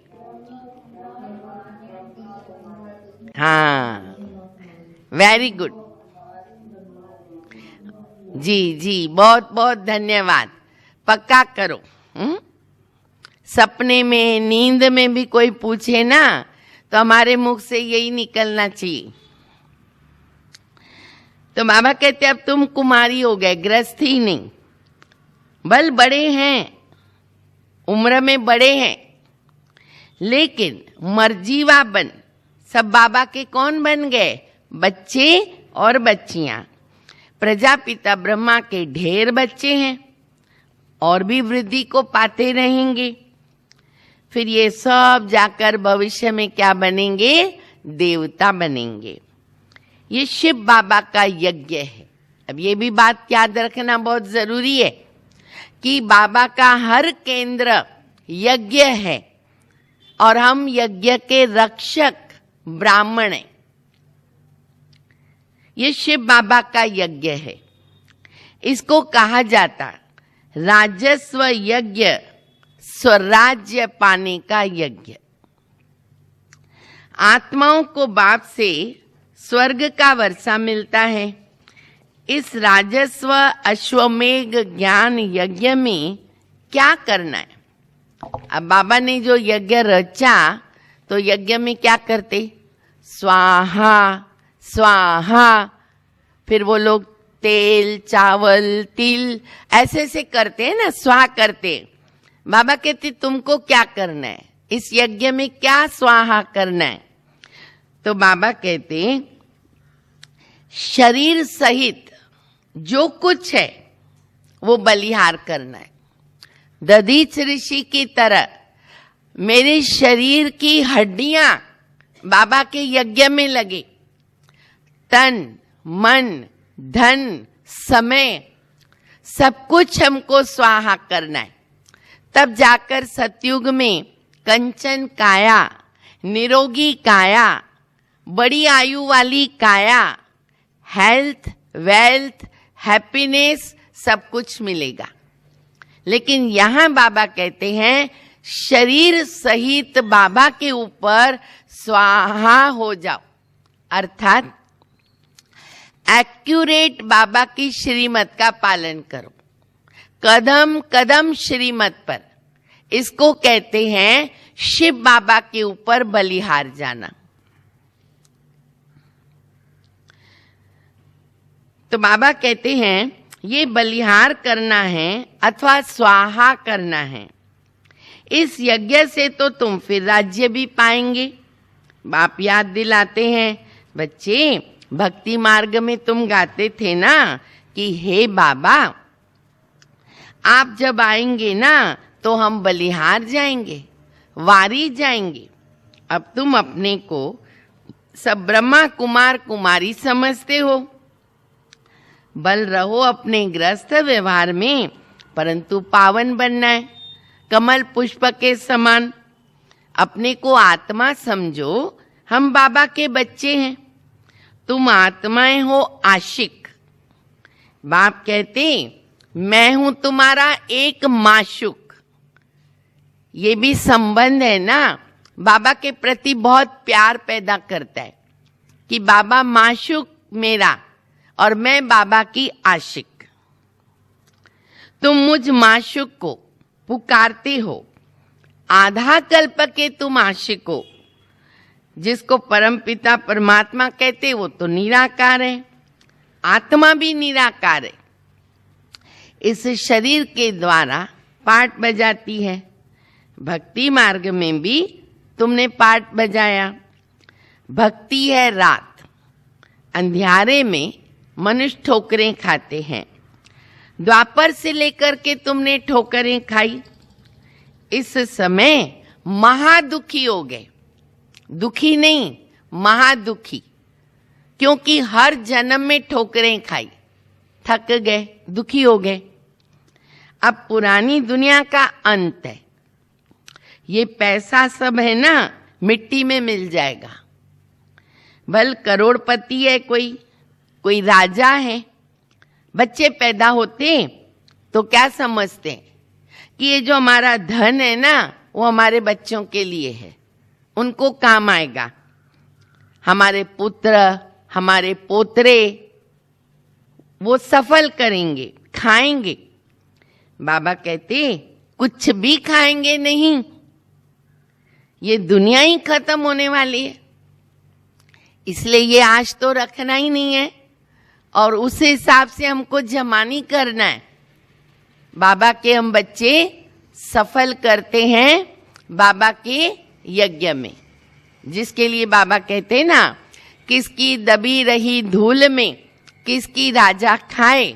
हाँ, वेरी गुड जी जी, बहुत बहुत धन्यवाद। पक्का करो। सपने में नींद में भी कोई पूछे ना, तो हमारे मुख से यही निकलना चाहिए। तो बाबा कहते अब तुम कुमारी हो गए, गृहस्थी नहीं। बल बड़े हैं, उम्र में बड़े हैं, लेकिन मर्जीवा बन सब बाबा के कौन बन गए? बच्चे और बच्चियां। प्रजापिता ब्रह्मा के ढेर बच्चे हैं और भी वृद्धि को पाते रहेंगे। फिर ये सब जाकर भविष्य में क्या बनेंगे? देवता बनेंगे। ये शिव बाबा का यज्ञ है। अब ये भी बात याद रखना बहुत जरूरी है कि बाबा का हर केंद्र यज्ञ है और हम यज्ञ के रक्षक ब्राह्मण हैं। ये शिव बाबा का यज्ञ है। इसको कहा जाता राजस्व यज्ञ, स्वराज्य पाने का यज्ञ। आत्माओं को बाप से स्वर्ग का वर्षा मिलता है। इस राजस्व अश्वमेघ ज्ञान यज्ञ में क्या करना है? अब बाबा ने जो यज्ञ रचा, तो यज्ञ में क्या करते? स्वाहा स्वाहा। फिर वो लोग तेल चावल तिल ऐसे ऐसे करते हैं ना, स्वाहा करते। बाबा कहते तुमको क्या करना है? इस यज्ञ में क्या स्वाहा करना है? तो बाबा कहते शरीर सहित जो कुछ है वो बलिहार करना है। दधीच ऋषि की तरह मेरे शरीर की हड्डियां बाबा के यज्ञ में लगे। तन मन धन समय सब कुछ हमको स्वाहा करना है। तब जाकर सतयुग में कंचन काया, निरोगी काया, बड़ी आयु वाली काया, हेल्थ, वेल्थ, हैप्पीनेस सब कुछ मिलेगा। लेकिन यहां बाबा कहते हैं शरीर सहित बाबा के ऊपर स्वाहा हो जाओ, अर्थात एक्यूरेट बाबा की श्रीमत का पालन करो, कदम कदम श्रीमत पर। इसको कहते हैं शिव बाबा के ऊपर बलिहार जाना। तो बाबा कहते हैं ये बलिहार करना है अथवा स्वाहा करना है। इस यज्ञ से तो तुम फिर राज्य भी पाएंगे। बाप याद दिलाते हैं, बच्चे भक्ति मार्ग में तुम गाते थे ना कि हे बाबा आप जब आएंगे ना तो हम बलिहार जाएंगे, वारी जाएंगे। अब तुम अपने को सब ब्रह्मा कुमार कुमारी समझते हो। बल रहो अपने गृहस्थ व्यवहार में, परंतु पावन बनना है, कमल पुष्प के समान। अपने को आत्मा समझो, हम बाबा के बच्चे हैं। तुम आत्माएं हो आशिक। बाप कहते मैं हूं तुम्हारा एक माशुक। ये भी संबंध है ना, बाबा के प्रति बहुत प्यार पैदा करता है कि बाबा माशुक मेरा और मैं बाबा की आशिक। तुम मुझ माशुक को पुकारते हो, आधा कल्प के तुम आशिक हो। जिसको परमपिता परमात्मा कहते वो तो निराकार है, आत्मा भी निराकार है। इस शरीर के द्वारा पाठ बजाती है। भक्ति मार्ग में भी तुमने पाठ बजाया। भक्ति है रात, अंधियारे में मनुष्य ठोकरें खाते हैं। द्वापर से लेकर के तुमने ठोकरें खाई। इस समय महादुखी हो गए, दुखी नहीं महादुखी, क्योंकि हर जन्म में ठोकरें खाई, थक गए, दुखी हो गए। अब पुरानी दुनिया का अंत है। ये पैसा सब है ना, मिट्टी में मिल जाएगा। भल करोड़पति है कोई राजा है। बच्चे पैदा होते तो क्या समझते कि ये जो हमारा धन है ना वो हमारे बच्चों के लिए है, उनको काम आएगा। हमारे पुत्र, हमारे पोतरे वो सफल करेंगे, खाएंगे। बाबा कहते कुछ भी खाएंगे नहीं, ये दुनिया ही खत्म होने वाली है। इसलिए ये आज तो रखना ही नहीं है और उस हिसाब से हमको जमानी करना है। बाबा के हम बच्चे सफल करते हैं बाबा के यज्ञ में, जिसके लिए बाबा कहते हैं ना, किसकी दबी रही धूल में किसकी राजा खाए,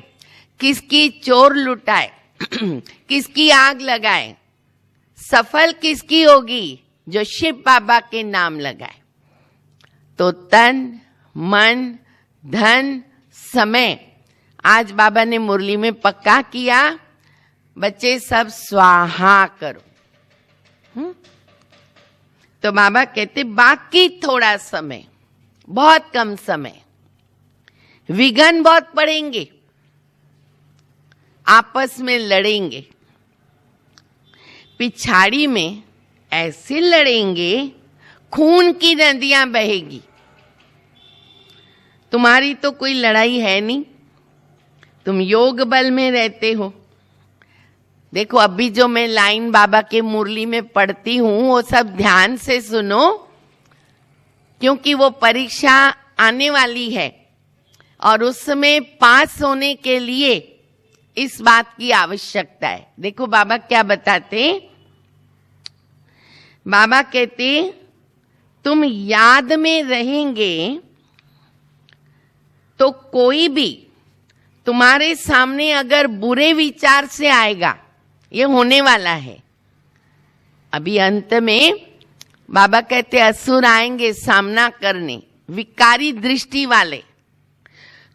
किसकी चोर लुटाए, किसकी आग लगाए। सफल किसकी होगी? जो शिव बाबा के नाम लगाए। तो तन, मन, धन, समय आज बाबा ने मुरली में पक्का किया, बच्चे सब स्वाहा करो। तो बाबा कहते बाकी थोड़ा समय, बहुत कम समय, विघन बहुत पड़ेंगे, आपस में लड़ेंगे, पिछाड़ी में ऐसे लड़ेंगे खून की नदियां बहेगी। तुम्हारी तो कोई लड़ाई है नहीं, तुम योग बल में रहते हो। देखो अभी जो मैं लाइन बाबा के मुरली में पढ़ती हूं वो सब ध्यान से सुनो, क्योंकि वो परीक्षा आने वाली है और उसमें पास होने के लिए इस बात की आवश्यकता है। देखो बाबा क्या बताते, बाबा कहते तुम याद में रहेंगे तो कोई भी तुम्हारे सामने अगर बुरे विचार से आएगा, ये होने वाला है। अभी अंत में बाबा कहते असुर आएंगे सामना करने, विकारी दृष्टि वाले।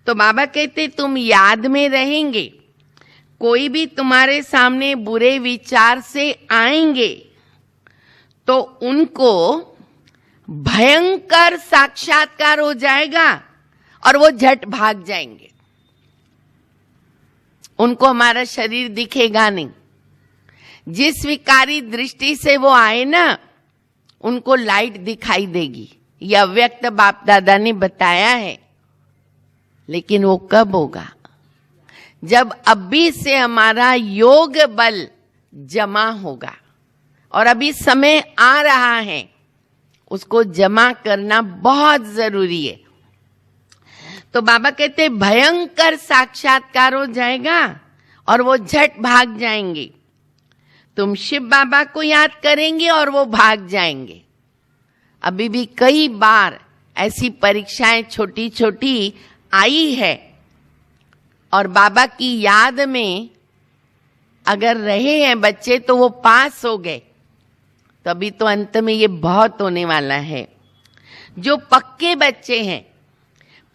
तो बाबा कहते तुम याद में रहेंगे, कोई भी तुम्हारे सामने बुरे विचार से आएंगे तो उनको भयंकर साक्षात्कार हो जाएगा और वो झट भाग जाएंगे। उनको हमारा शरीर दिखेगा नहीं। जिस विकारी दृष्टि से वो आए ना, उनको लाइट दिखाई देगी। यह अव्यक्त बाप दादा ने बताया है। लेकिन वो कब होगा? जब अभी से हमारा योग बल जमा होगा। और अभी समय आ रहा है, उसको जमा करना बहुत जरूरी है। तो बाबा कहते भयंकर साक्षात्कार हो जाएगा और वो झट भाग जाएंगे। तुम शिव बाबा को याद करेंगे और वो भाग जाएंगे। अभी भी कई बार ऐसी परीक्षाएं छोटी छोटी आई है और बाबा की याद में अगर रहे हैं बच्चे तो वो पास हो गए। तो अभी तो अंत में ये बहुत होने वाला है। जो पक्के बच्चे हैं,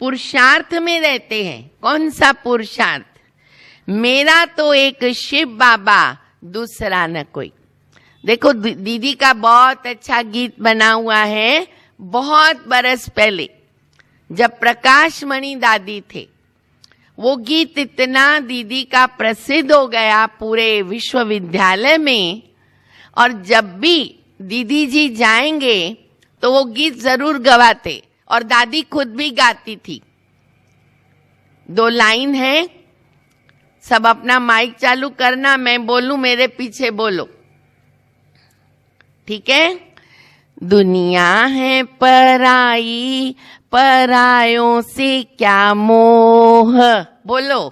पुरुषार्थ में रहते हैं। कौन सा पुरुषार्थ? मेरा तो एक शिव बाबा, दूसरा न कोई। देखो दीदी का बहुत अच्छा गीत बना हुआ है। बहुत बरस पहले जब प्रकाश मणि दादी थे, वो गीत इतना दीदी का प्रसिद्ध हो गया पूरे विश्वविद्यालय में। और जब भी दीदी जी जाएंगे तो वो गीत जरूर गवाते और दादी खुद भी गाती थी। 2 लाइन है, सब अपना माइक चालू करना, मैं बोलूं मेरे पीछे बोलो, ठीक है? दुनिया है पराई, परायों से क्या मोह, बोलो।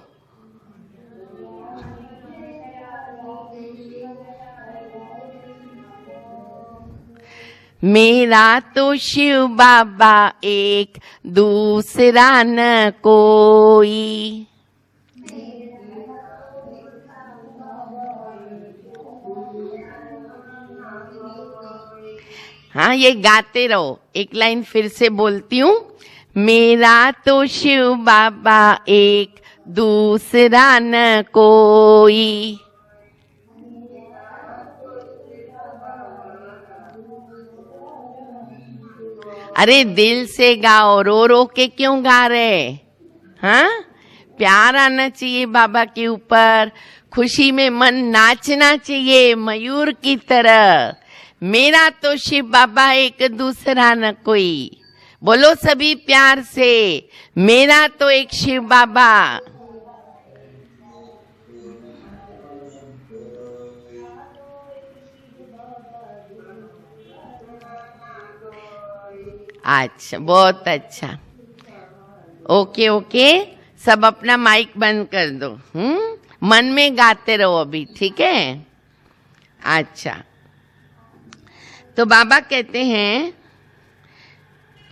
मेरा तो शिव बाबा एक, दूसरा न कोई। हाँ, ये गाते रहो। एक लाइन फिर से बोलती हूँ। मेरा तो शिव बाबा एक, दूसरा न कोई। अरे दिल से गाओ, रो रो के क्यों गा रहे? हाँ, प्यार आना चाहिए बाबा के ऊपर। खुशी में मन नाचना चाहिए मयूर की तरह। मेरा तो शिव बाबा एक, दूसरा न कोई। बोलो सभी प्यार से, मेरा तो एक शिव बाबा। अच्छा, बहुत अच्छा। ओके ओके, सब अपना माइक बंद कर दो। मन में गाते रहो अभी, ठीक है? अच्छा, तो बाबा कहते हैं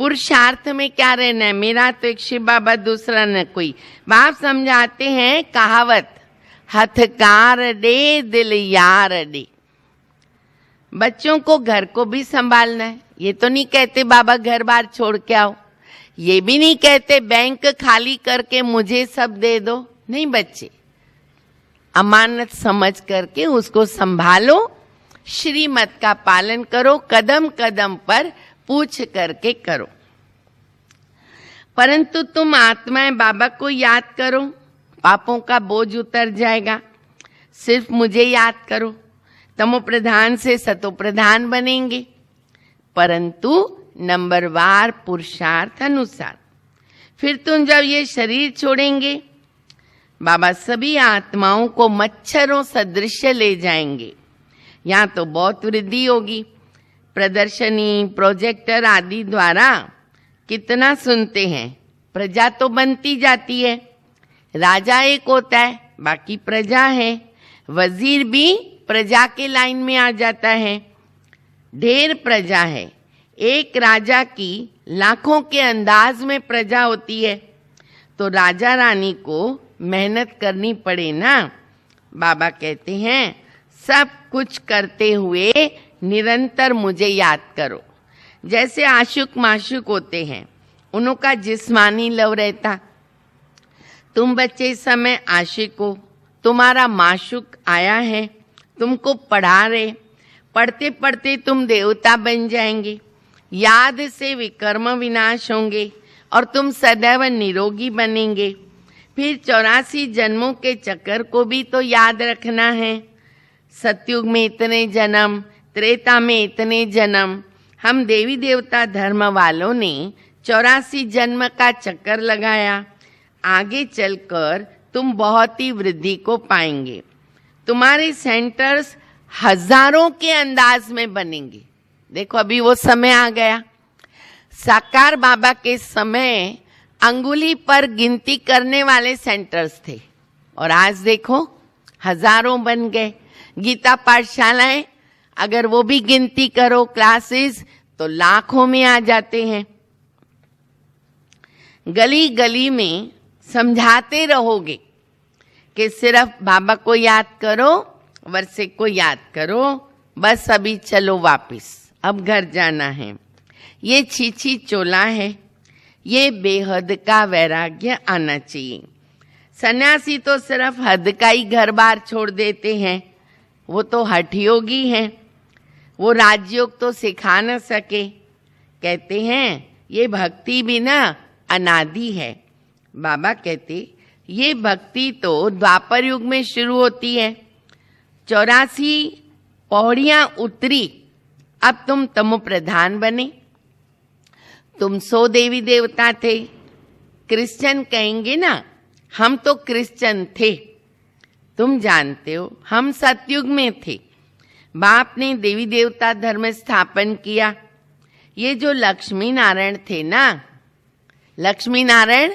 पुरुषार्थ में क्या रहना है? मेरा तो एक शिव बाबा, दूसरा न कोई। बाप समझाते हैं कहावत, हथकार दे दिल यार दे। बच्चों को घर को भी संभालना है। ये तो नहीं कहते बाबा घर बार छोड़ के आओ। ये भी नहीं कहते बैंक खाली करके मुझे सब दे दो। नहीं बच्चे, अमानत समझ करके उसको संभालो, श्रीमत का पालन करो, कदम कदम पर पूछ करके करो। परंतु तुम आत्माएं बाबा को याद करो, पापों का बोझ उतर जाएगा। सिर्फ मुझे याद करो, तमो प्रधान से सतो प्रधान बनेंगे। परंतु नंबरवार पुरुषार्थ अनुसार। फिर तुम जब ये शरीर छोड़ेंगे, बाबा सभी आत्माओं को मच्छरों सदृश ले जाएंगे। यहाँ तो बहुत वृद्धि होगी। प्रदर्शनी, प्रोजेक्टर आदि द्वारा कितना सुनते हैं। प्रजा तो बनती जाती है। राजा एक होता है, बाकी प्रजा है। वजीर भी प्रजा के लाइन में आ जाता है। ढेर प्रजा है। एक राजा की लाखों के अंदाज में प्रजा होती है। तो राजा रानी को मेहनत करनी पड़े ना। बाबा कहते हैं सब कुछ करते हुए निरंतर मुझे याद करो। जैसे आशुक माशुक होते हैं, उन्हों का जिस्मानी लव रहता। तुम बच्चे इस समय आशिक हो, तुम्हारा माशुक आया है, तुमको पढ़ा रहे, पढ़ते पढ़ते तुम देवता बन जाएंगे। याद से विकर्म विनाश होंगे और तुम सदैव निरोगी बनेंगे। फिर 84 जन्मों के चक्कर को भी तो याद रखना है। सतयुग में इतने जन्म, त्रेता में इतने जन्म। हम देवी देवता धर्म वालों ने 84 जन्म का चक्कर लगाया। आगे चलकर तुम बहुत ही वृद्धि को पाएंगे। तुम्हारे सेंटर्स हजारों के अंदाज में बनेंगे। देखो अभी वो समय आ गया। साकार बाबा के समय अंगुली पर गिनती करने वाले सेंटर्स थे और आज देखो हजारों बन गए। गीता पाठशालाएं अगर वो भी गिनती करो क्लासेस तो लाखों में आ जाते हैं। गली गली में समझाते रहोगे कि सिर्फ बाबा को याद करो, वर्षे को याद करो, बस अभी चलो वापिस, अब घर जाना है। ये छीछी चोला है, ये बेहद का वैराग्य आना चाहिए। सन्यासी तो सिर्फ हद का ही घर बार छोड़ देते हैं, वो तो हठयोगी हैं, वो राजयोग तो सिखा न सके। कहते हैं ये भक्ति भी ना अनादि है। बाबा कहते ये भक्ति तो द्वापर युग में शुरू होती है। 84 पौड़ियां उतरी, अब तुम तमो प्रधान बने। तुम 100 देवी देवता थे। क्रिश्चियन कहेंगे ना, हम तो क्रिश्चियन थे। तुम जानते हो हम सतयुग में थे। बाप ने देवी देवता धर्म स्थापन किया। ये जो लक्ष्मी नारायण थे ना, लक्ष्मी नारायण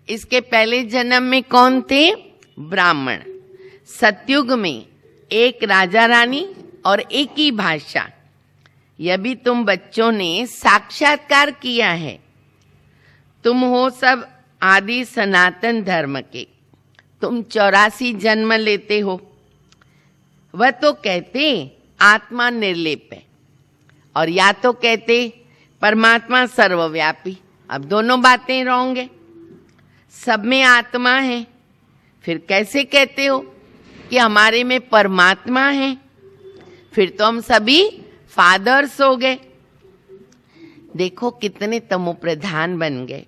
इसके पहले जन्म में कौन थे? ब्राह्मण। सतयुग में एक राजा रानी और एक ही भाषा। यह भी तुम बच्चों ने साक्षात्कार किया है। तुम हो सब आदि सनातन धर्म के। तुम 84 जन्म लेते हो। वह तो कहते आत्मा निर्लेप है और या तो कहते परमात्मा सर्वव्यापी। अब दोनों बातें रॉन्ग है। सब में आत्मा है, फिर कैसे कहते हो कि हमारे में परमात्मा है? फिर तो हम सभी फादर्स हो गए। देखो कितने तमोप्रधान बन गए।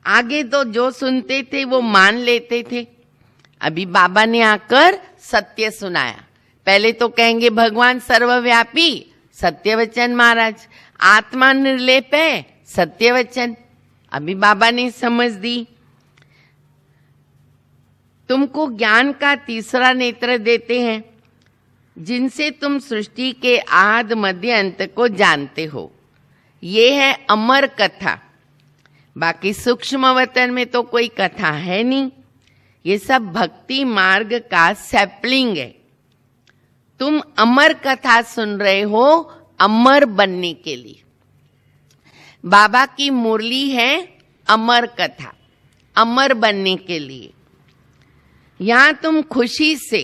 आगे तो जो सुनते थे वो मान लेते थे। अभी बाबा ने आकर सत्य सुनाया। पहले तो कहेंगे भगवान सर्वव्यापी, सत्य वचन महाराज। आत्मा निर्लेप है, सत्य वचन। अभी बाबा ने समझ दी। तुमको ज्ञान का तीसरा नेत्र देते हैं, जिनसे तुम सृष्टि के आद मध्य अंत को जानते हो। ये है अमर कथा। बाकी सूक्ष्म वतन में तो कोई कथा है नहीं। ये सब भक्ति मार्ग का सैपलिंग है। तुम अमर कथा सुन रहे हो अमर बनने के लिए। बाबा की मुरली है अमर कथा, अमर बनने के लिए। यहां तुम खुशी से,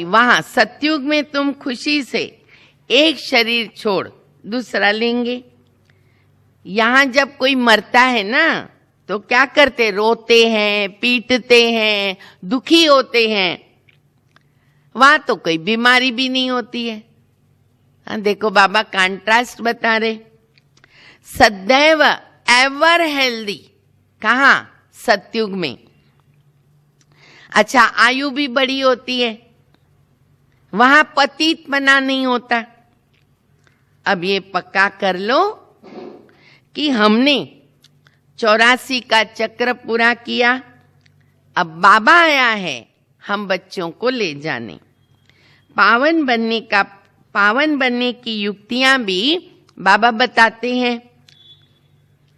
वहां सतयुग में तुम खुशी से एक शरीर छोड़ दूसरा लेंगे। यहां जब कोई मरता है ना तो क्या करते? रोते हैं, पीटते हैं, दुखी होते हैं। वहां तो कोई बीमारी भी नहीं होती है। देखो बाबा कंट्रास्ट बता रहे। सदैव एवर हेल्दी, कहाँ? सतयुग में। अच्छा, आयु भी बड़ी होती है, वहां पतितपना नहीं होता। अब ये पक्का कर लो कि हमने 84 का चक्र पूरा किया। अब बाबा आया है हम बच्चों को ले जाने। पावन बनने की युक्तियां भी बाबा बताते हैं।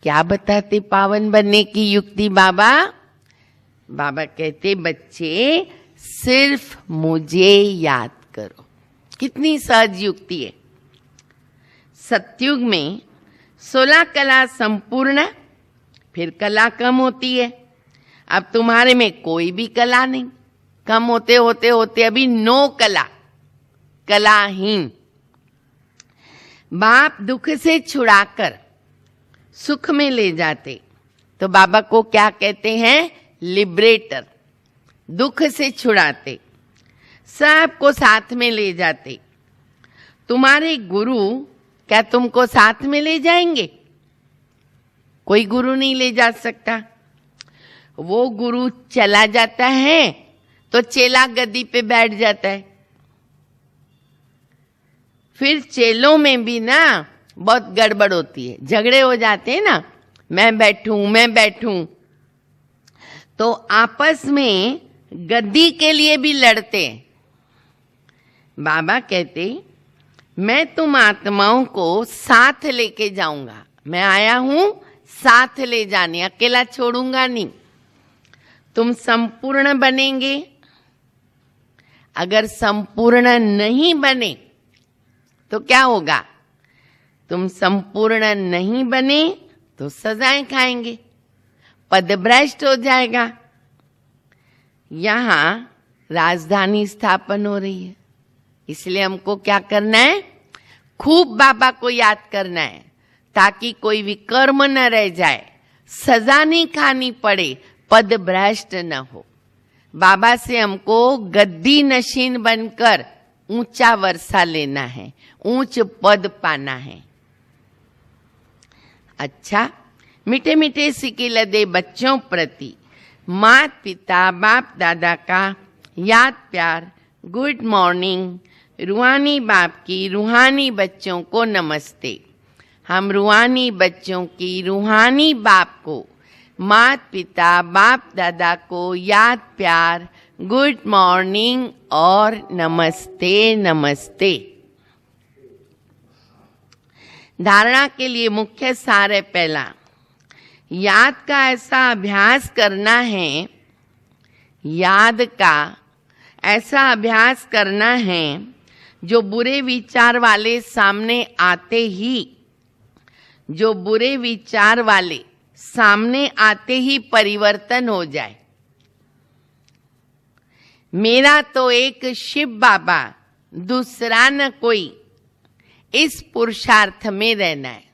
क्या बताते पावन बनने की युक्ति बाबा? बाबा कहते बच्चे सिर्फ मुझे याद करो। कितनी सहज युक्ति है। सतयुग में 16 कला संपूर्ण, फिर कला कम होती है। अब तुम्हारे में कोई भी कला नहीं, कम होते होते होते अभी 9 कला, कलाहीन। बाप दुख से छुड़ाकर सुख में ले जाते तो बाबा को क्या कहते हैं? लिबरेटर। दुख से छुड़ाते, सबको साथ में ले जाते। तुम्हारे गुरु क्या तुमको साथ में ले जाएंगे? कोई गुरु नहीं ले जा सकता। वो गुरु चला जाता है तो चेला गद्दी पे बैठ जाता है। फिर चेलों में भी ना बहुत गड़बड़ होती है, झगड़े हो जाते हैं ना, मैं बैठूं, तो आपस में गद्दी के लिए भी लड़ते हैं। बाबा कहते, मैं तुम आत्माओं को साथ लेके जाऊंगा, मैं आया हूं साथ ले जाने, अकेला छोड़ूंगा नहीं। तुम संपूर्ण बनेंगे, अगर संपूर्ण नहीं बने तो क्या होगा? तुम संपूर्ण नहीं बने तो सजाएं खाएंगे, पदभ्रष्ट हो जाएगा। यहां राजधानी स्थापन हो रही है, इसलिए हमको क्या करना है? खूब बाबा को याद करना है, ताकि कोई विकर्म न रह जाए, सजा नहीं खानी पड़े, पदभ्रष्ट न हो। बाबा से हमको गद्दी नशीन बनकर ऊंचा वर्षा लेना है, ऊंच पद पाना है। अच्छा, मीठे मीठे सिके लदे बच्चों प्रति माता पिता बाप दादा का याद प्यार, गुड मॉर्निंग। रूहानी बाप की रूहानी बच्चों को नमस्ते। हम रूहानी बच्चों की रूहानी बाप को, माता पिता बाप दादा को याद प्यार, गुड मॉर्निंग और नमस्ते नमस्ते। धारणा के लिए मुख्य सार है पहला, याद का ऐसा अभ्यास करना है, याद का ऐसा अभ्यास करना है जो बुरे विचार वाले सामने आते ही, जो बुरे विचार वाले सामने आते ही परिवर्तन हो जाए। मेरा तो एक शिव बाबा, दूसरा न कोई, इस पुरुषार्थ में रहना है।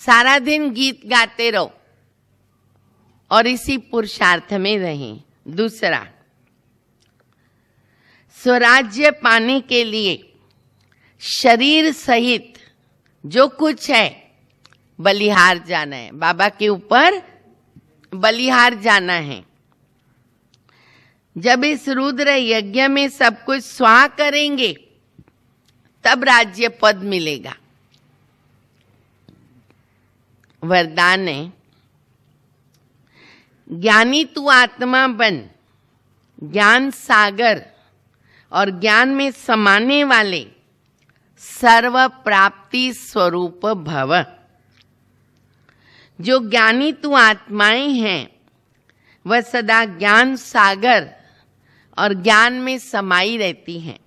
सारा दिन गीत गाते रहो और इसी पुरुषार्थ में रहें। दूसरा, स्वराज्य पाने के लिए शरीर सहित जो कुछ है बलिहार जाना है, बाबा के ऊपर बलिहार जाना है। जब इस रुद्र यज्ञ में सब कुछ स्वाहा करेंगे तब राज्य पद मिलेगा। वरदान है, ज्ञानी तू आत्मा बन, ज्ञान सागर और ज्ञान में समाने वाले सर्व प्राप्ति स्वरूप भव। जो ज्ञानी तू आत्माएं हैं वह सदा ज्ञान सागर और ज्ञान में समाई रहती हैं।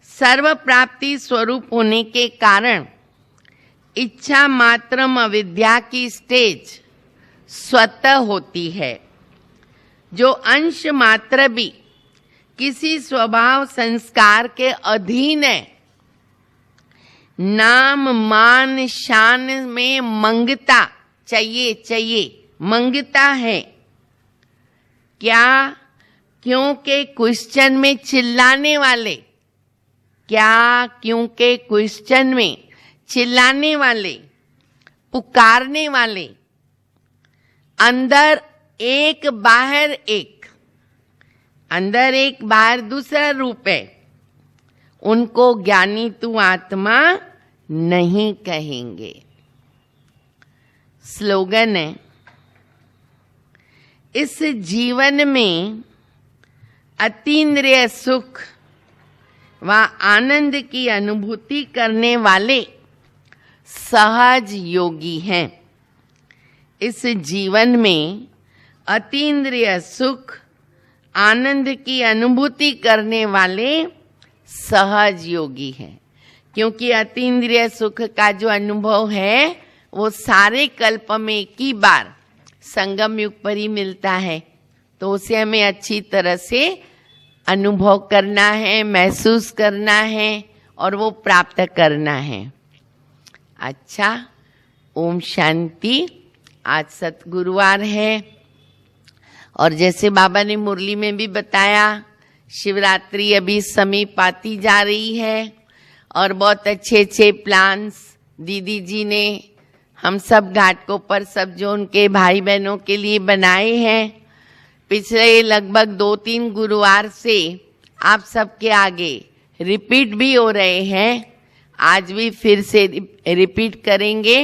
सर्व प्राप्ति स्वरूप होने के कारण इच्छा मात्रम अविद्या की स्टेज स्वतः होती है। जो अंश मात्र भी किसी स्वभाव संस्कार के अधीन है, नाम मान शान में मंगता चाहिए मंगता है। क्या? क्योंकि क्वेश्चन में चिल्लाने वाले, क्या? क्योंकि क्वेश्चन में चिल्लाने वाले, पुकारने वाले, अंदर एक बाहर एक, अंदर एक बाहर दूसरा रूप है, उनको ज्ञानी तू आत्मा नहीं कहेंगे। स्लोगन है, इस जीवन में अतीन्द्रिय सुख व आनंद की अनुभूति करने वाले सहज योगी हैं। इस जीवन में अतीन्द्रिय सुख आनंद की अनुभूति करने वाले सहज योगी हैं। क्योंकि अतीन्द्रिय सुख का जो अनुभव है वो सारे कल्प में एक ही बार संगम युग पर ही मिलता है, तो उसे हमें अच्छी तरह से अनुभव करना है, महसूस करना है और वो प्राप्त करना है। अच्छा, ओम शांति। आज सतगुरुवार है और जैसे बाबा ने मुरली में भी बताया, शिवरात्रि अभी समीप आती जा रही है और बहुत अच्छे अच्छे प्लान्स दीदी जी ने हम सब घाटों पर सब जो उनके भाई बहनों के लिए बनाए हैं। पिछले लगभग 2-3 गुरुवार से आप सबके आगे रिपीट भी हो रहे हैं। आज भी फिर से रिपीट करेंगे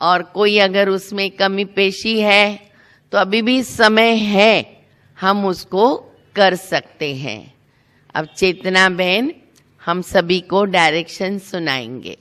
और कोई अगर उसमें कमी पेशी है तो अभी भी समय है, हम उसको कर सकते हैं। अब चेतना बहन हम सभी को डायरेक्शन सुनाएंगे।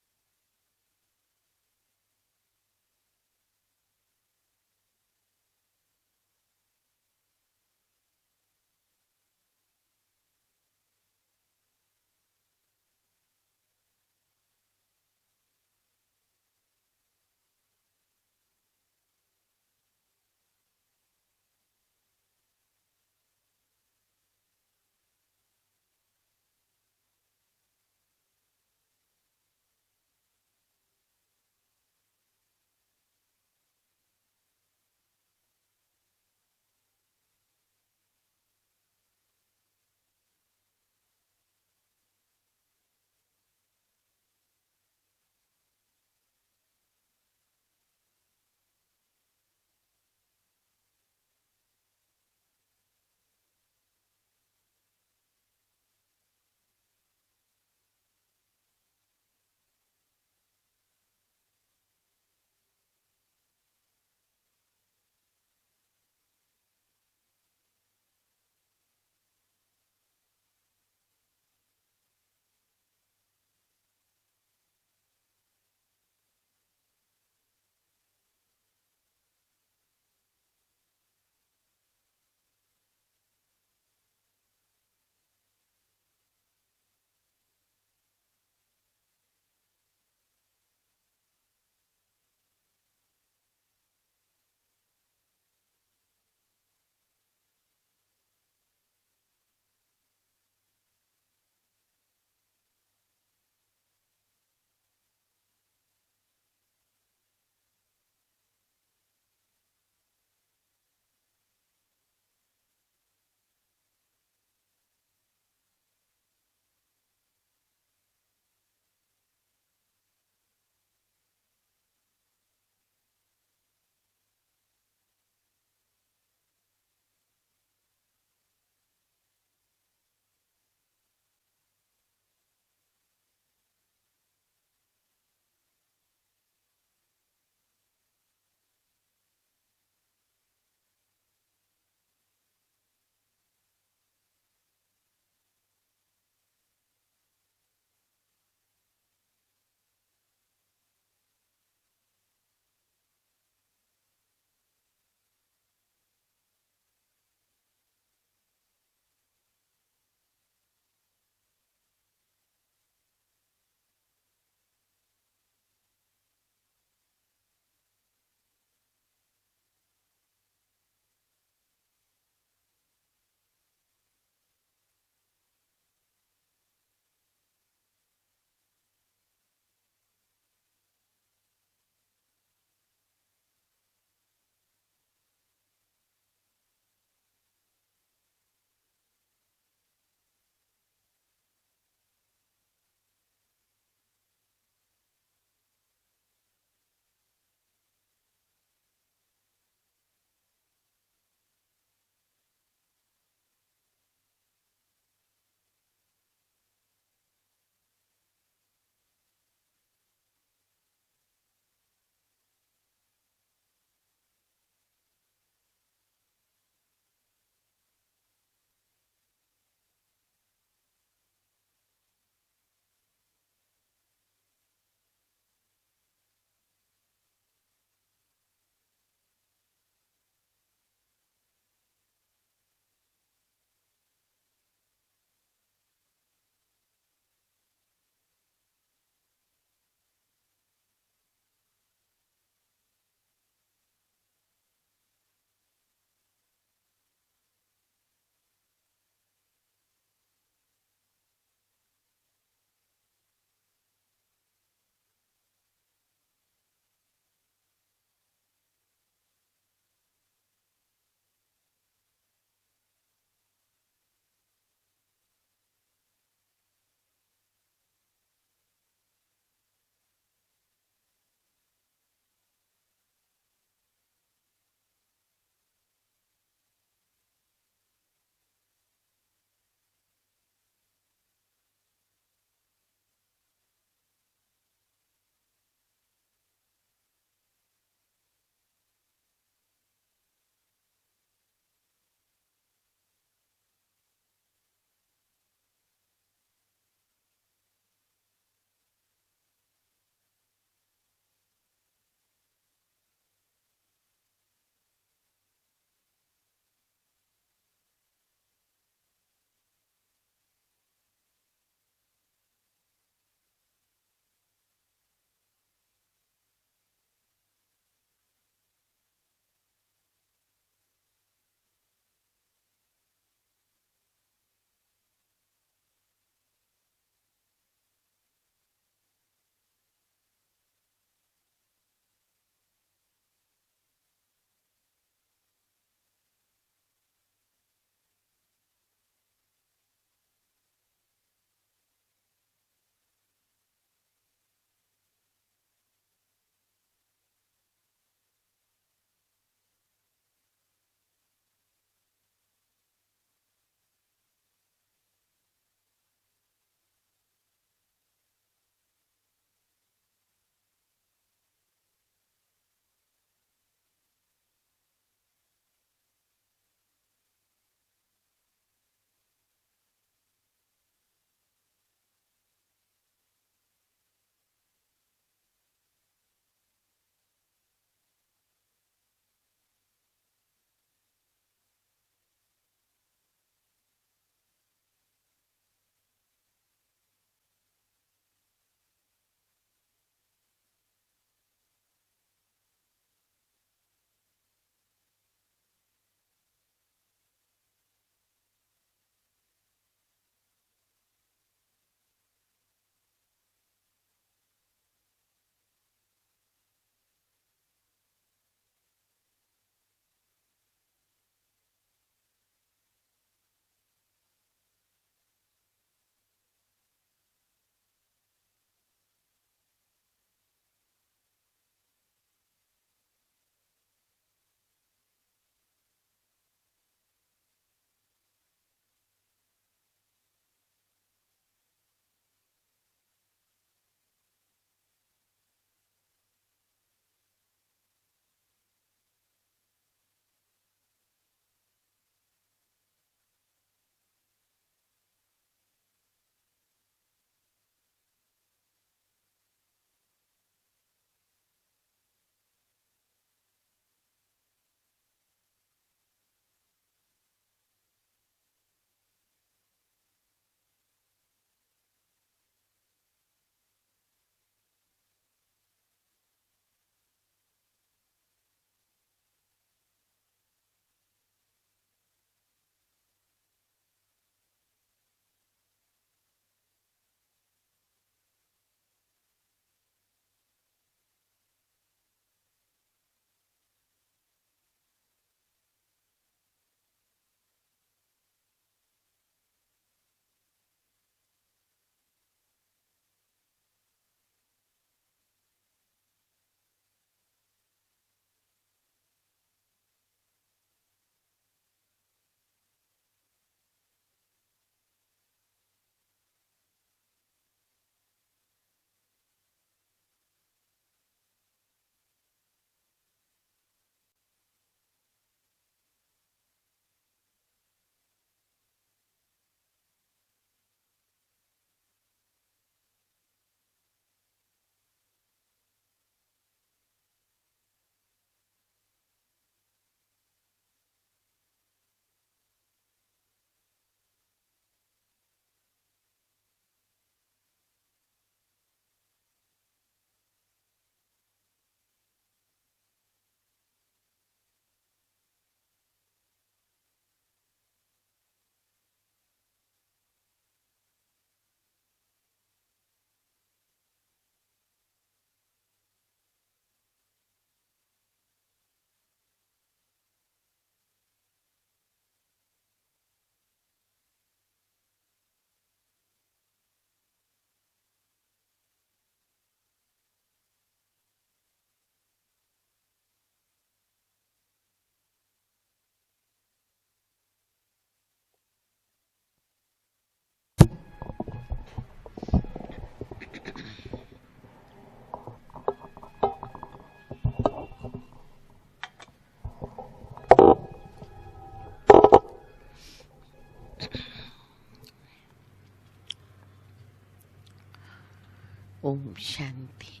ओम शांति।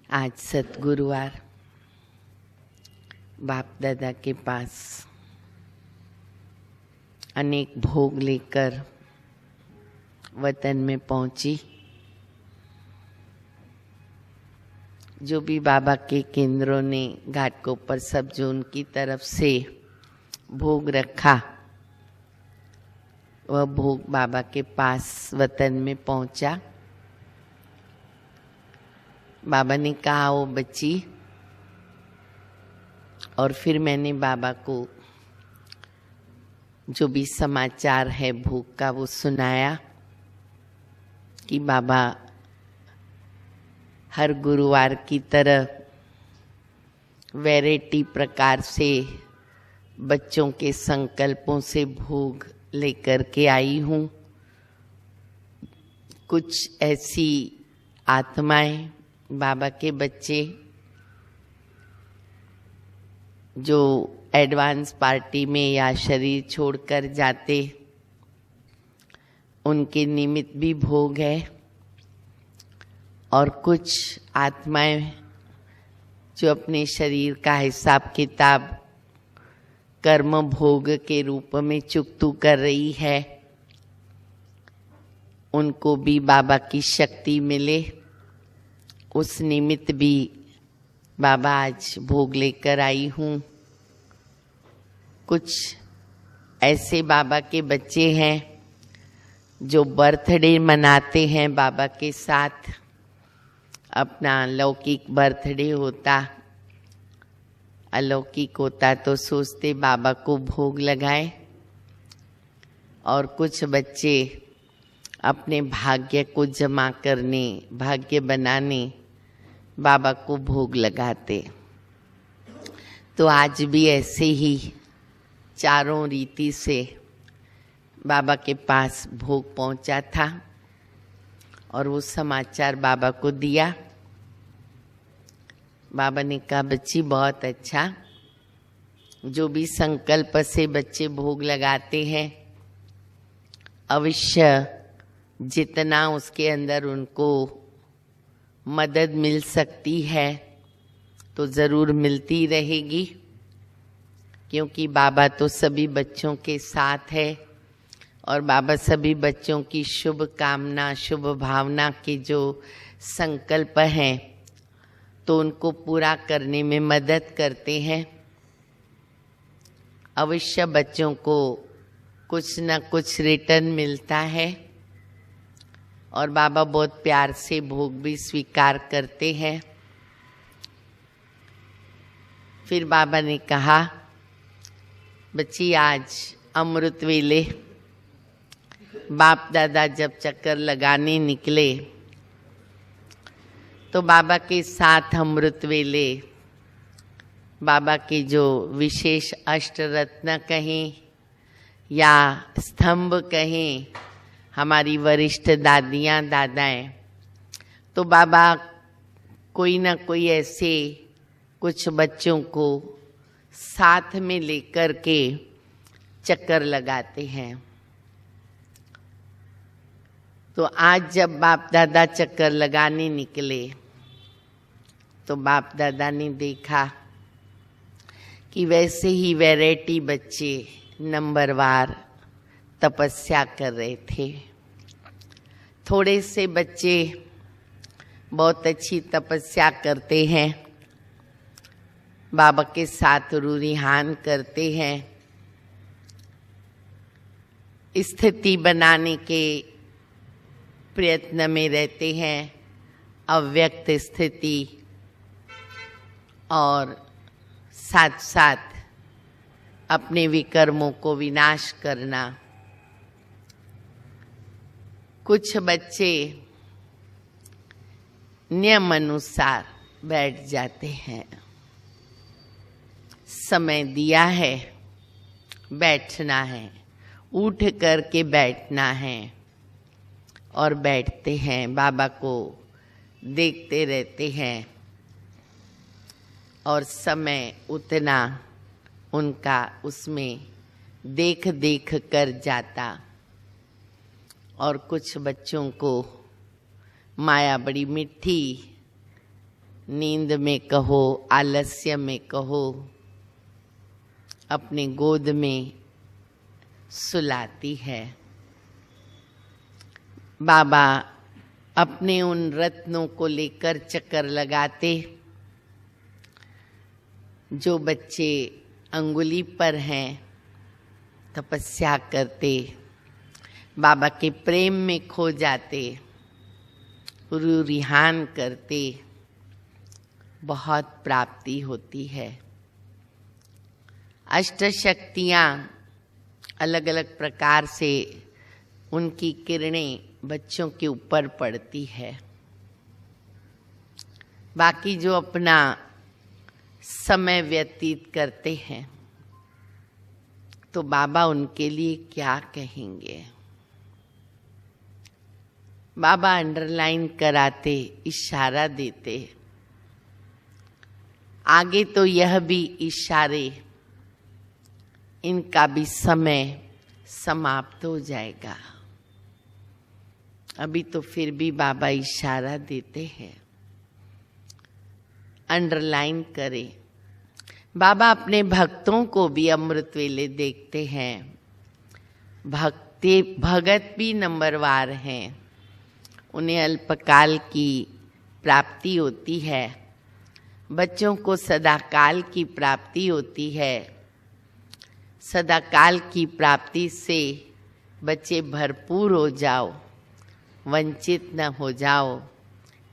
आज सतगुरुवार बाप दादा के पास अनेक भोग लेकर वतन में पहुंची। जो भी बाबा के केंद्रों ने घाट के ऊपर सब जो उनकी तरफ से भोग रखा, वह भोग बाबा के पास वतन में पहुंचा। बाबा ने कहा ओ बच्ची, और फिर मैंने बाबा को जो भी समाचार है भोग का वो सुनाया कि बाबा हर गुरुवार की तरह वैरायटी प्रकार से बच्चों के संकल्पों से भोग लेकर के आई हूँ। कुछ ऐसी आत्माएं, बाबा के बच्चे जो एडवांस पार्टी में या शरीर छोड़कर जाते, उनके निमित्त भी भोग है। और कुछ आत्माएं जो अपने शरीर का हिसाब किताब कर्म भोग के रूप में चुकतू कर रही है, उनको भी बाबा की शक्ति मिले, उस निमित्त भी बाबा आज भोग लेकर आई हूँ। कुछ ऐसे बाबा के बच्चे हैं जो बर्थडे मनाते हैं बाबा के साथ। अपना लौकिक बर्थडे होता, अलौकिक होता तो सोचते बाबा को भोग लगाए। और कुछ बच्चे अपने भाग्य को जमा करने, भाग्य बनाने बाबा को भोग लगाते। तो आज भी ऐसे ही चारों रीति से बाबा के पास भोग पहुंचा था और वो समाचार बाबा को दिया। बाबा ने कहा बच्ची बहुत अच्छा, जो भी संकल्प से बच्चे भोग लगाते हैं, अवश्य जितना उसके अंदर उनको मदद मिल सकती है तो ज़रूर मिलती रहेगी, क्योंकि बाबा तो सभी बच्चों के साथ है और बाबा सभी बच्चों की शुभ कामना, शुभ भावना के जो संकल्प हैं तो उनको पूरा करने में मदद करते हैं। अवश्य बच्चों को कुछ न कुछ रिटर्न मिलता है और बाबा बहुत प्यार से भोग भी स्वीकार करते हैं। फिर बाबा ने कहा बच्ची, आज अमृत वेले बाप दादा जब चक्कर लगाने निकले तो बाबा के साथ अमृत वेले बाबा के जो विशेष अष्टरत्न कहें या स्तंभ कहें, हमारी वरिष्ठ दादियाँ दादाएं, तो बाबा कोई ना कोई ऐसे कुछ बच्चों को साथ में लेकर के चक्कर लगाते हैं। तो आज जब बाप दादा चक्कर लगाने निकले तो बाप दादा ने देखा कि वैसे ही वैरायटी बच्चे नंबरवार तपस्या कर रहे थे। थोड़े से बच्चे बहुत अच्छी तपस्या करते हैं, बाबा के साथ रूरिहान करते हैं, स्थिति बनाने के प्रयत्न में रहते हैं, अव्यक्त स्थिति, और साथ साथ अपने विकर्मों को विनाश करना। कुछ बच्चे नियम अनुसार बैठ जाते हैं, समय दिया है, बैठना है, उठ करके बैठना है, और बैठते हैं, बाबा को देखते रहते हैं और समय उतना उनका उसमें देख देख कर जाता और कुछ बच्चों को माया बड़ी मीठी, नींद में कहो, आलस्य में कहो, अपने गोद में सुलाती है। बाबा अपने उन रत्नों को लेकर चक्कर लगाते। जो बच्चे अंगुली पर हैं, तपस्या करते, बाबा के प्रेम में खो जाते, रुरिहान करते, बहुत प्राप्ति होती है। अष्ट शक्तियाँ अलग अलग प्रकार से उनकी किरणें बच्चों के ऊपर पड़ती है। बाकी जो अपना समय व्यतीत करते हैं, तो बाबा उनके लिए क्या कहेंगे। बाबा अंडरलाइन कराते, इशारा देते। आगे तो यह भी इशारे, इनका भी समय समाप्त हो जाएगा। अभी तो फिर भी बाबा इशारा देते हैं, अंडरलाइन करें। बाबा अपने भक्तों को भी अमृत वेले देखते हैं। भगत भी नंबरवार हैं, उन्हें अल्पकाल की प्राप्ति होती है। बच्चों को सदाकाल की प्राप्ति होती है। सदाकाल की प्राप्ति से बच्चे भरपूर हो जाओ, वंचित न हो जाओ।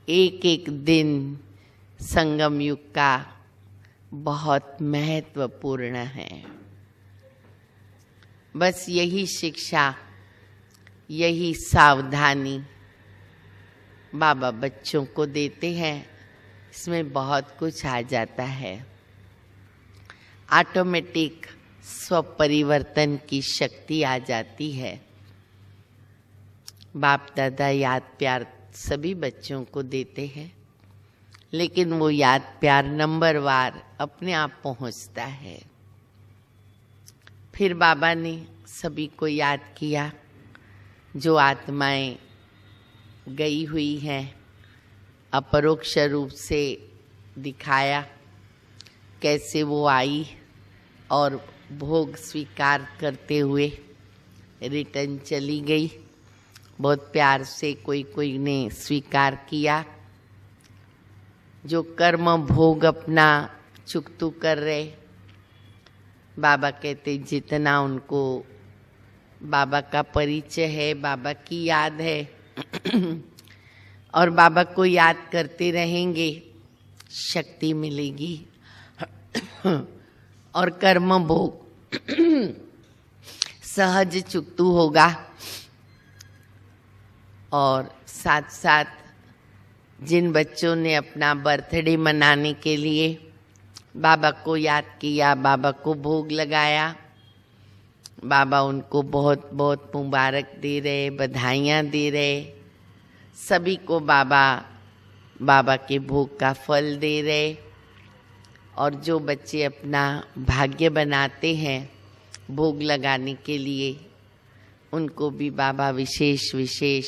एक एक दिन संगम युग का बहुत महत्वपूर्ण है। बस यही शिक्षा, यही सावधानी बाबा बच्चों को देते हैं। इसमें बहुत कुछ आ जाता है। ऑटोमेटिक स्वपरिवर्तन की शक्ति आ जाती है। बाप दादा याद प्यार सभी बच्चों को देते हैं, लेकिन वो याद प्यार नंबरवार अपने आप पहुंचता है। फिर बाबा ने सभी को याद किया, जो आत्माएं गई हुई हैं, अपरोक्ष रूप से दिखाया कैसे वो आई और भोग स्वीकार करते हुए रिटर्न चली गई। बहुत प्यार से कोई कोई ने स्वीकार किया। जो कर्म भोग अपना चुकतू कर रहे, बाबा कहते जितना उनको बाबा का परिचय है, बाबा की याद है और बाबा को याद करते रहेंगे, शक्ति मिलेगी और कर्म भोग सहज चुकतू होगा। और साथ साथ जिन बच्चों ने अपना बर्थडे मनाने के लिए बाबा को याद किया, बाबा को भोग लगाया, बाबा उनको बहुत बहुत मुबारक दे रहे, बधाइयाँ दे रहे। सभी को बाबा बाबा के भोग का फल दे रहे। और जो बच्चे अपना भाग्य बनाते हैं भोग लगाने के लिए, उनको भी बाबा विशेष विशेष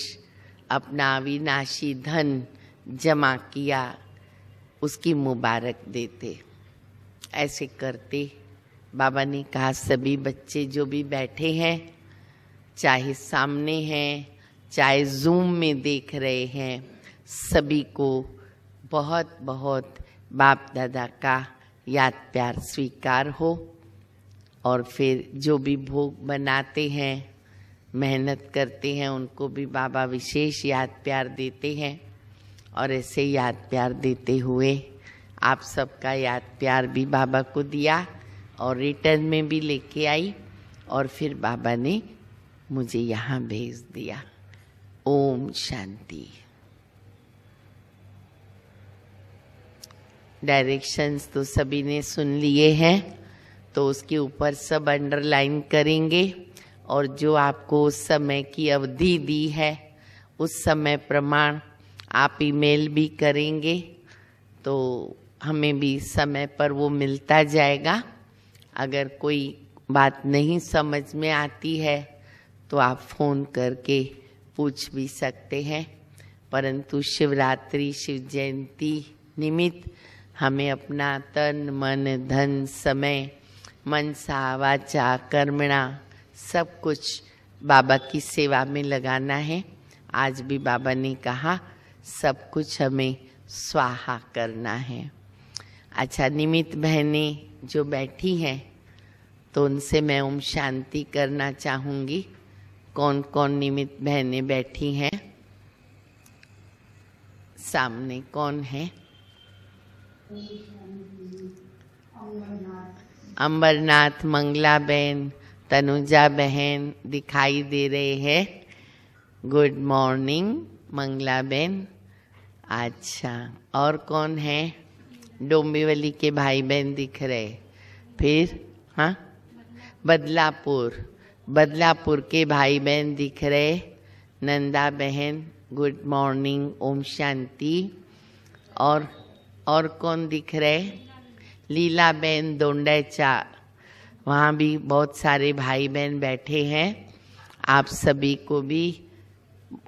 अपना अविनाशी धन जमा किया, उसकी मुबारक देते। ऐसे करते बाबा ने कहा सभी बच्चे जो भी बैठे हैं, चाहे सामने हैं, चाहे जूम में देख रहे हैं, सभी को बहुत बहुत बाप दादा का याद प्यार स्वीकार हो। और फिर जो भी भोग बनाते हैं, मेहनत करते हैं, उनको भी बाबा विशेष याद प्यार देते हैं। और ऐसे याद प्यार देते हुए आप सबका याद प्यार भी बाबा को दिया और रिटर्न में भी लेके आई। और फिर बाबा ने मुझे यहाँ भेज दिया। ओम शांति। डायरेक्शंस तो सभी ने सुन लिए हैं, तो उसके ऊपर सब अंडरलाइन करेंगे। और जो आपको उस समय की अवधि दी है, उस समय प्रमाण आप ईमेल भी करेंगे, तो हमें भी समय पर वो मिलता जाएगा। अगर कोई बात नहीं समझ में आती है तो आप फ़ोन करके पूछ भी सकते हैं, परंतु शिवरात्रि शिव जयंती निमित्त हमें अपना तन मन धन समय मनसा वाचा कर्मणा सब कुछ बाबा की सेवा में लगाना है। आज भी बाबा ने कहा सब कुछ हमें स्वाहा करना है। अच्छा, निमित्त बहनें जो बैठी हैं तो उनसे मैं ओम शांति करना चाहूँगी। कौन कौन निमित्त बहनें बैठी हैं? सामने कौन है? अंबरनाथ, मंगला बहन, तनुजा बहन दिखाई दे रहे हैं। गुड मॉर्निंग मंगला बहन। अच्छा, और कौन है? डोंबिवली के भाई बहन दिख रहे। फिर हाँ, बदलापुर के भाई बहन दिख रहे। नंदा बहन गुड मॉर्निंग, ओम शांति। और कौन दिख रहे? लीला बहन दोंडेचा, वहाँ भी बहुत सारे भाई बहन बैठे हैं। आप सभी को भी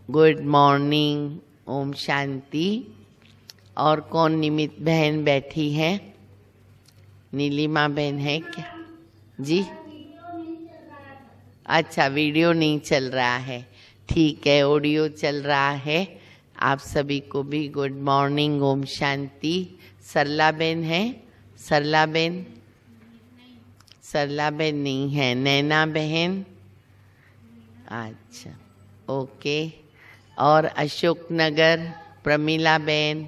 गुड मॉर्निंग, ओम शांति। और कौन निमित्त बहन बैठी है? नीलिमा बहन है क्या जी? अच्छा, वीडियो नहीं चल रहा है, ठीक है, ऑडियो चल रहा है। आप सभी को भी गुड मॉर्निंग, ओम शांति। सरला बहन है? सरला बहन नहीं है। नैना बहन, अच्छा ओके। और अशोक नगर प्रमीला बहन,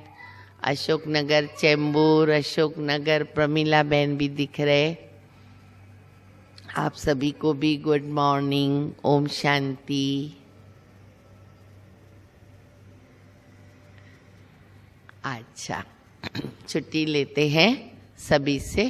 अशोक नगर चेंबूर, अशोक नगर प्रमीला बहन भी दिख रहे। आप सभी को भी गुड मॉर्निंग, ओम शांति। अच्छा, छुट्टी लेते हैं सभी से।